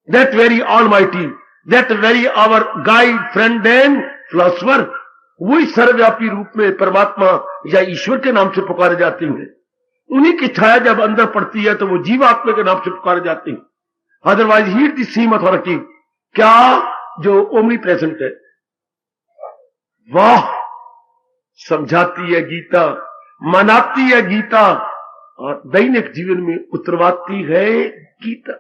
That very almighty, that very our guide, friend and philosopher, वही सर्वव्यापी रूप में परमात्मा या ईश्वर के नाम से पुकारे जाते हैं। उन्हीं की छाया जब अंदर पड़ती है तो वो जीवात्मा के नाम से पुकारे जाते हैं। Otherwise he the same authority, क्या जो ओमनी प्रेजेंट है। वाह, समझाती है गीता, मनाती है गीता और दैनिक जीवन में उतरवाती है गीता।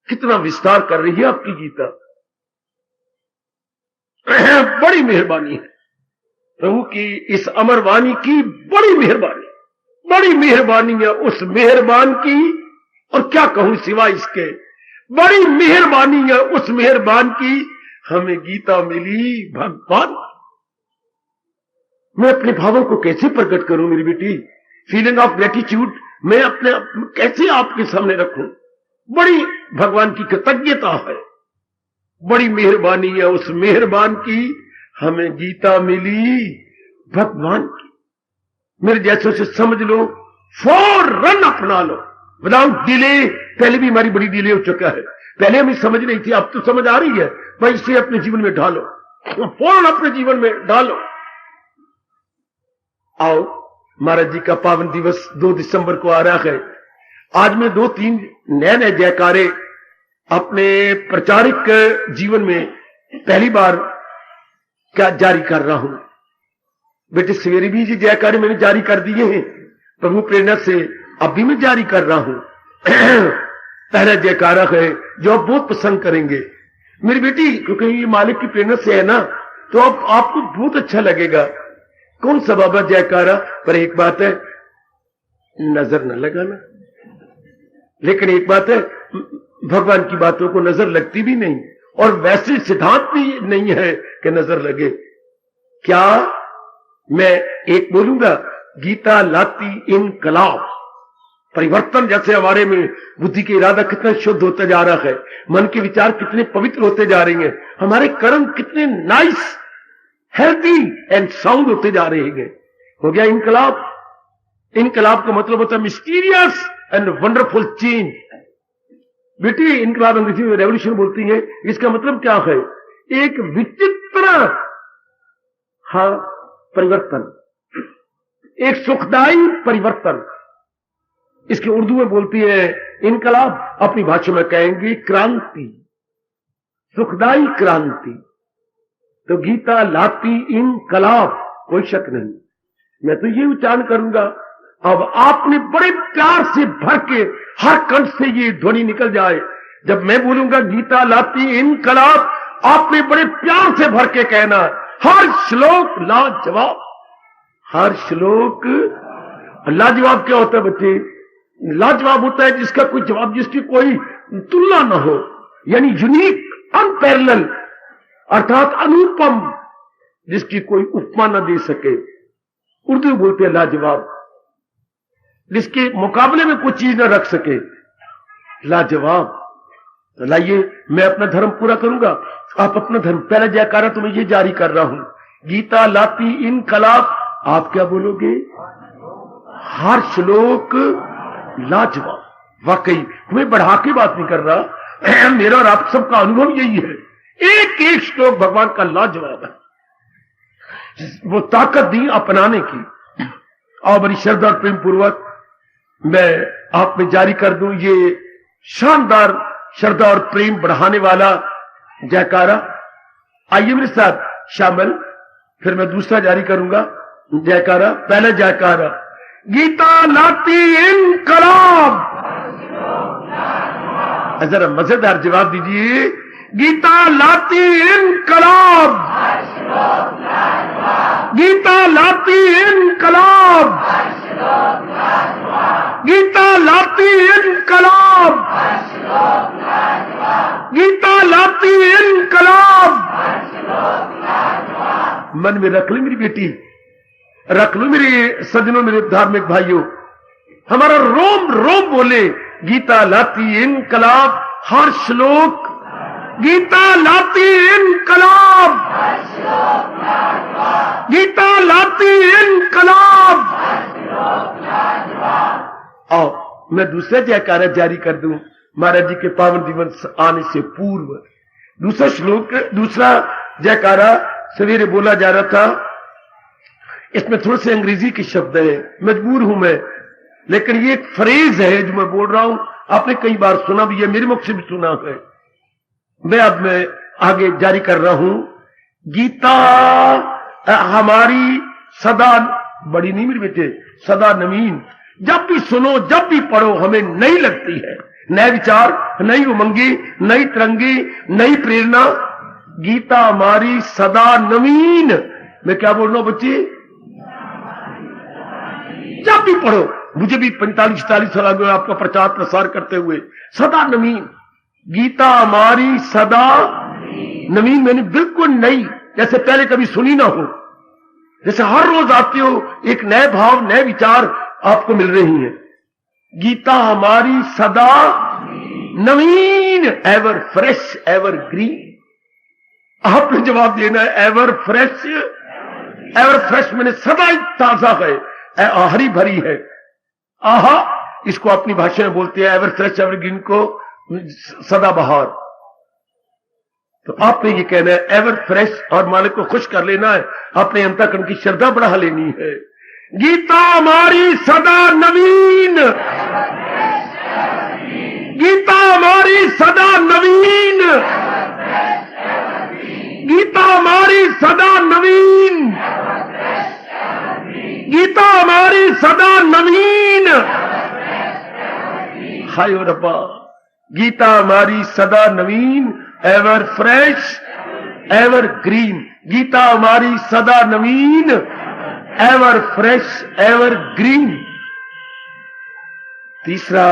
कितना विस्तार कर रही है आपकी गीता। बड़ी मेहरबानी है प्रभु की, इस अमर वाणी की बड़ी मेहरबानी, बड़ी मेहरबानी है उस मेहरबान की। और क्या कहूं सिवा इसके, बड़ी मेहरबानी है उस मेहरबान की, हमें गीता मिली भगवान। मैं अपने भावों को कैसे प्रकट करूं मेरी बेटी? फीलिंग ऑफ ग्रेटिट्यूड मैं अपने कैसे आपके सामने रखूं। बड़ी भगवान की कृतज्ञता है, बड़ी मेहरबानी है उस मेहरबान की, हमें गीता मिली भगवान की। मेरे जैसों से समझ लो, फौरन अपना लो विदाउट डिले। पहले भी हमारी बड़ी डिले हो चुका है, पहले हमें समझ नहीं थी, अब तो समझ आ रही है। भाई इसे अपने जीवन में ढालो, फौरन अपने जीवन में डालो। आओ, महाराज जी का पावन दिवस 2 दिसंबर को आ रहा है। आज मैं 2-3 नए नए जयकारे अपने प्रचारिक जीवन में पहली बार क्या जारी कर रहा हूं। बेटे सवेरे भी ये जयकारे मैंने जारी कर दिए हैं प्रभु प्रेरणा से, अब भी मैं जारी कर रहा हूं। पहला जयकारा है जो आप बहुत पसंद करेंगे मेरी बेटी, क्योंकि ये मालिक की प्रेरणा से है ना, तो अब आपको बहुत अच्छा लगेगा। कौन सा बाबा जयकारा? पर एक बात है, नजर न लगाना। लेकिन एक बात है, भगवान की बातों को नजर लगती भी नहीं, और वैसे सिद्धांत भी नहीं है कि नजर लगे। क्या मैं एक बोलूंगा, गीता लाती इनकलाब, परिवर्तन। जैसे हमारे में बुद्धि के इरादा कितना शुद्ध होता जा रहा है, मन के विचार कितने पवित्र होते जा रहे हैं, हमारे कर्म कितने नाइस, हेल्थी एंड साउंड होते जा रहे हैं। हो गया इनकलाब। इनकलाब का मतलब होता है मिस्टीरियस एंड वंडरफुल चेंज। बेटी इनकलाब अंग्रेजी में रेवोल्यूशन बोलती है, इसका मतलब क्या है? एक विचित्र परिवर्तन, एक सुखदायी परिवर्तन। इसकी उर्दू में बोलती है इनकलाब, अपनी भाषा में कहेंगे क्रांति, सुखदायी क्रांति। तो गीता लाती इनकलाब, कोई शक नहीं। मैं तो ये उच्चारण करूंगा, अब आपने बड़े प्यार से भर के हर कंठ से ये ध्वनि निकल जाए। जब मैं बोलूंगा गीता लाती इनकलाब, आपने बड़े प्यार से भर के कहना, हर श्लोक लाजवाब। हर श्लोक लाजवाब क्या होता है बच्चे? लाजवाब होता है जिसका कोई जवाब, जिसकी कोई तुलना न हो, यानी यूनिक, अनपैरेलल, अर्थात अनुपम, जिसकी कोई उपमा न दे सके। उर्दू बोलते हैं लाजवाब, जिसके मुकाबले में कोई चीज न रख सके, लाजवाब। तो लाइए मैं अपना धर्म पूरा करूंगा, आप अपना धर्म। पहला जयकारा तो मैं ये जारी कर रहा हूं, गीता लाती इनकलाब। आप क्या बोलोगे? हर श्लोक लाजवाब। वाकई मैं बढ़ा के बात नहीं कर रहा, मेरा और आप सबका अनुभव यही है, एक एक श्लोक भगवान का लाजवाब है। वो ताकत दी अपनाने की। और बड़ी श्रद्धा और प्रेम पूर्वक मैं आप में जारी कर दूं ये शानदार श्रद्धा और प्रेम बढ़ाने वाला जयकारा। आइए मेरे साथ शामिल, फिर मैं दूसरा जारी करूंगा जयकारा। पहला जयकारा, गीता लाती इनकलाब। जरा मजेदार जवाब दीजिए, गीता लाती इनकलाब, गीता लाती इनकलाब, गीता लाती इनकलाब, गीता लाती इनकलाब। मन में रख लो मेरी बेटी, रख लो मेरे सज्जनों, मेरे धार्मिक भाइयों, हमारा रोम रोम बोले गीता लाती इनकलाब। हर श्लोक गीता लाती इनकलाब, गीता लाती इनकलाब। आओ मैं दूसरा जयकारा जारी कर दूं महाराज जी के पावन दिवस आने से पूर्व। दूसरा श्लोक, दूसरा जयकारा सवेरे बोला जा रहा था, इसमें थोड़े से अंग्रेजी के शब्द हैं, मजबूर हूं मैं, लेकिन ये एक फ्रेज है जो मैं बोल रहा हूं, आपने कई बार सुना भी है, मेरे मुख से भी सुना है। मैं आगे जारी कर रहा हूं, गीता हमारी सदा, बड़ी नहीं मेरे बेटे, सदा नवीन। जब भी सुनो, जब भी पढ़ो, हमें नई लगती है, नए विचार, नई उमंगी, नई तरंगी, नई प्रेरणा। गीता हमारी सदा नवीन। मैं क्या बोल रहा हूं बच्चे? जब भी पढ़ो, मुझे भी 45-40 साल हो गए आपका प्रचार प्रसार करते हुए, सदा नवीन। गीता हमारी सदा नवीन, मैंने बिल्कुल नई, जैसे पहले कभी सुनी ना हो, जैसे हर रोज आते हो एक नए भाव, नए विचार आपको मिल रही है। गीता हमारी सदा नवीन, एवर फ्रेश, एवर ग्रीन। आपने जवाब देना है एवर फ्रेश। एवर फ्रेश मैंने सदा ही ताजा है, हरी भरी है। आहा, इसको अपनी भाषा में बोलते हैं एवर फ्रेश एवर ग्रीन को सदाबहार। तो आपने ये कहना है एवर फ्रेश, और मालिक को खुश कर लेना है, अपने अंतःकरण की श्रद्धा बढ़ा लेनी है। गीता हमारी सदा नवीन, गीता हमारी सदा नवीन, गीता हमारी सदा नवीन, गीता हमारी सदा नवीन। हाय रब्बा, गीता हमारी सदा नवीन, ever fresh, ever green. Gita हमारी सदा नवीन, एवर फ्रेश, एवर ग्रीन। तीसरा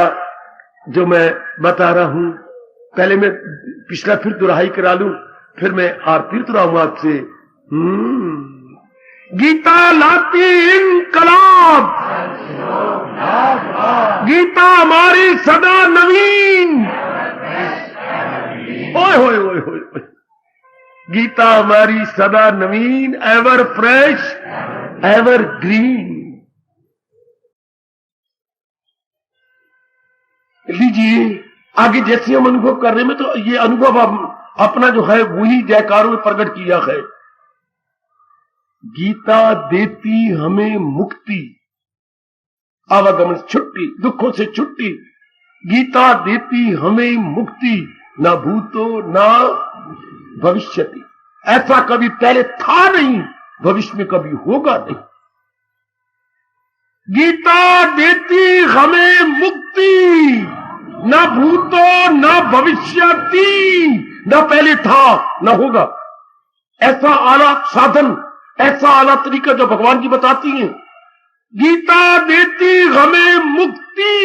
जो मैं बता रहा हूं, पहले मैं पिछला फिर दुहराई करा लूं, फिर मैं आरती उतराऊंगा आपसे। गीता लाती इनकलाब, गीता हमारी सदा नवीन। ओए होए होए होए, गीता हमारी सदा नवीन, एवर फ्रेश, एवर ग्रीन। लीजिए आगे जैसे हम अनुभव कर रहे हैं, तो ये अनुभव अपना जो है वही जयकारों में प्रकट किया है। गीता देती हमें मुक्ति, आवागमन छुट्टी, दुखों से छुट्टी। गीता देती हमें मुक्ति, ना भूतो ना भविष्यति। ऐसा कभी पहले था नहीं, भविष्य में कभी होगा नहीं। गीता देती हमें मुक्ति, ना भूतो ना भविष्यति। ना पहले था ना होगा। ऐसा आला साधन, ऐसा आला तरीका जो भगवान जी बताती हैं। गीता देती हमें मुक्ति,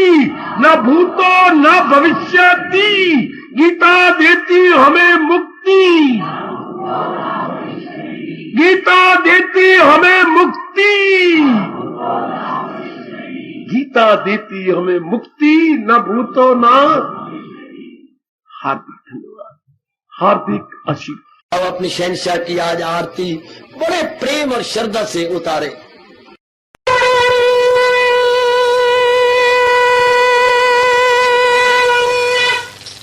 ना भूतो ना भविष्यति। गीता देती हमें मुक्ति, गीता देती हमें मुक्ति, गीता देती हमें मुक्ति, न भूतो न। हार्दिक धन्यवाद, हार्दिक आशीर्वाद। अब अपनी शहंशाह की आज आरती बड़े प्रेम और श्रद्धा से उतारे।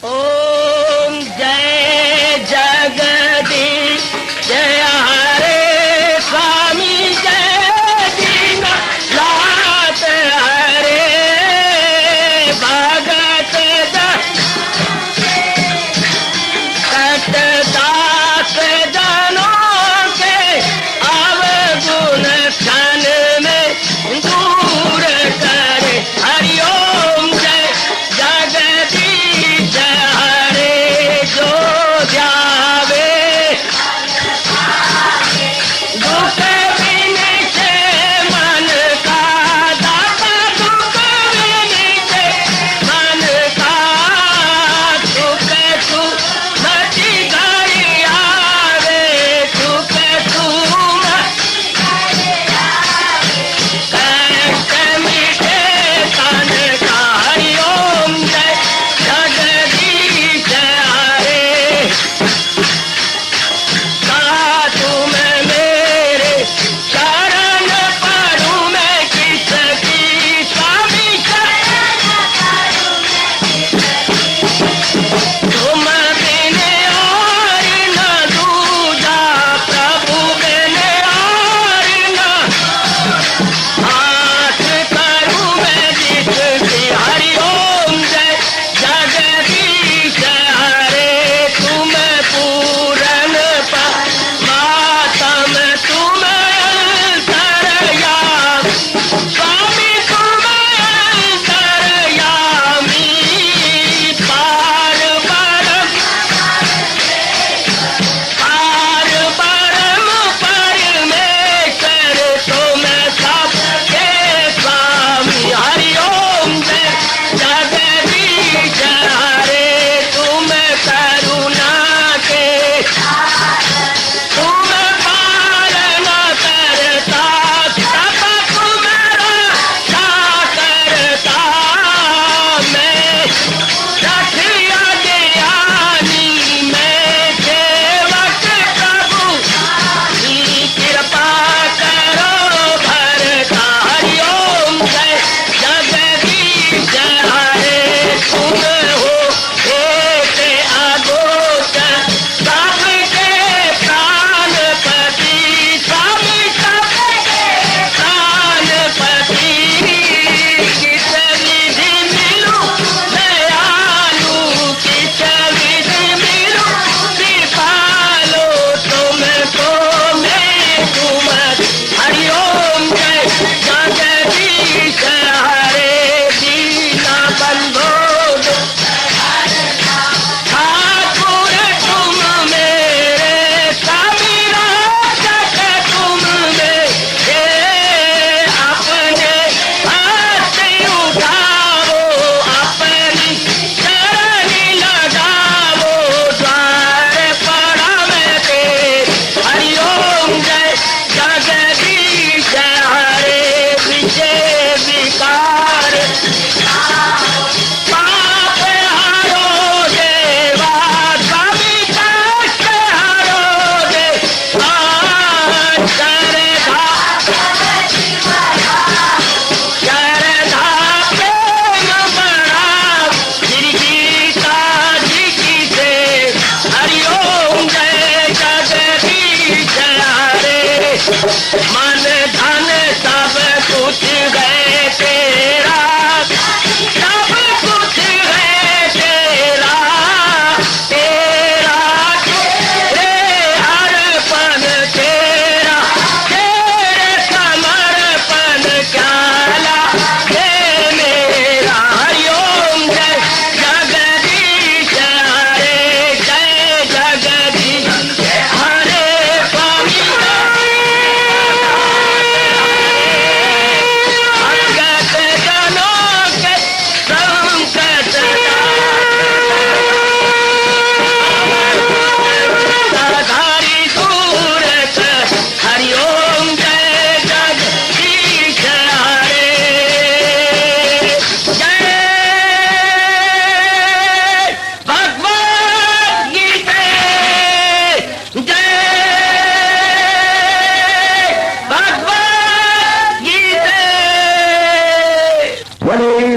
ओम जय जगदीश जय हरे स्वामी जय दीनानाथ हरे भगत दास जनों के अवगुण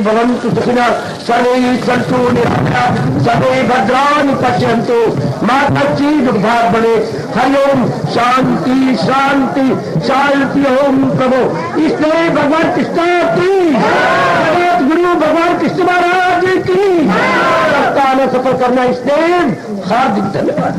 भवन्तु सुखिनः सर्वे सन्तु निरामयाः सर्वे भद्राणि पश्यन्तु मा कश्चित् दुर्भाग् भवेत्। हरि ओम शांति शांति शांति। ओम प्रभु इसलिए भगवान कृष्ण की जगत गुरु भगवान कृष्ण महाराज की सफल करना इसलिए हार्दिक धन्यवाद।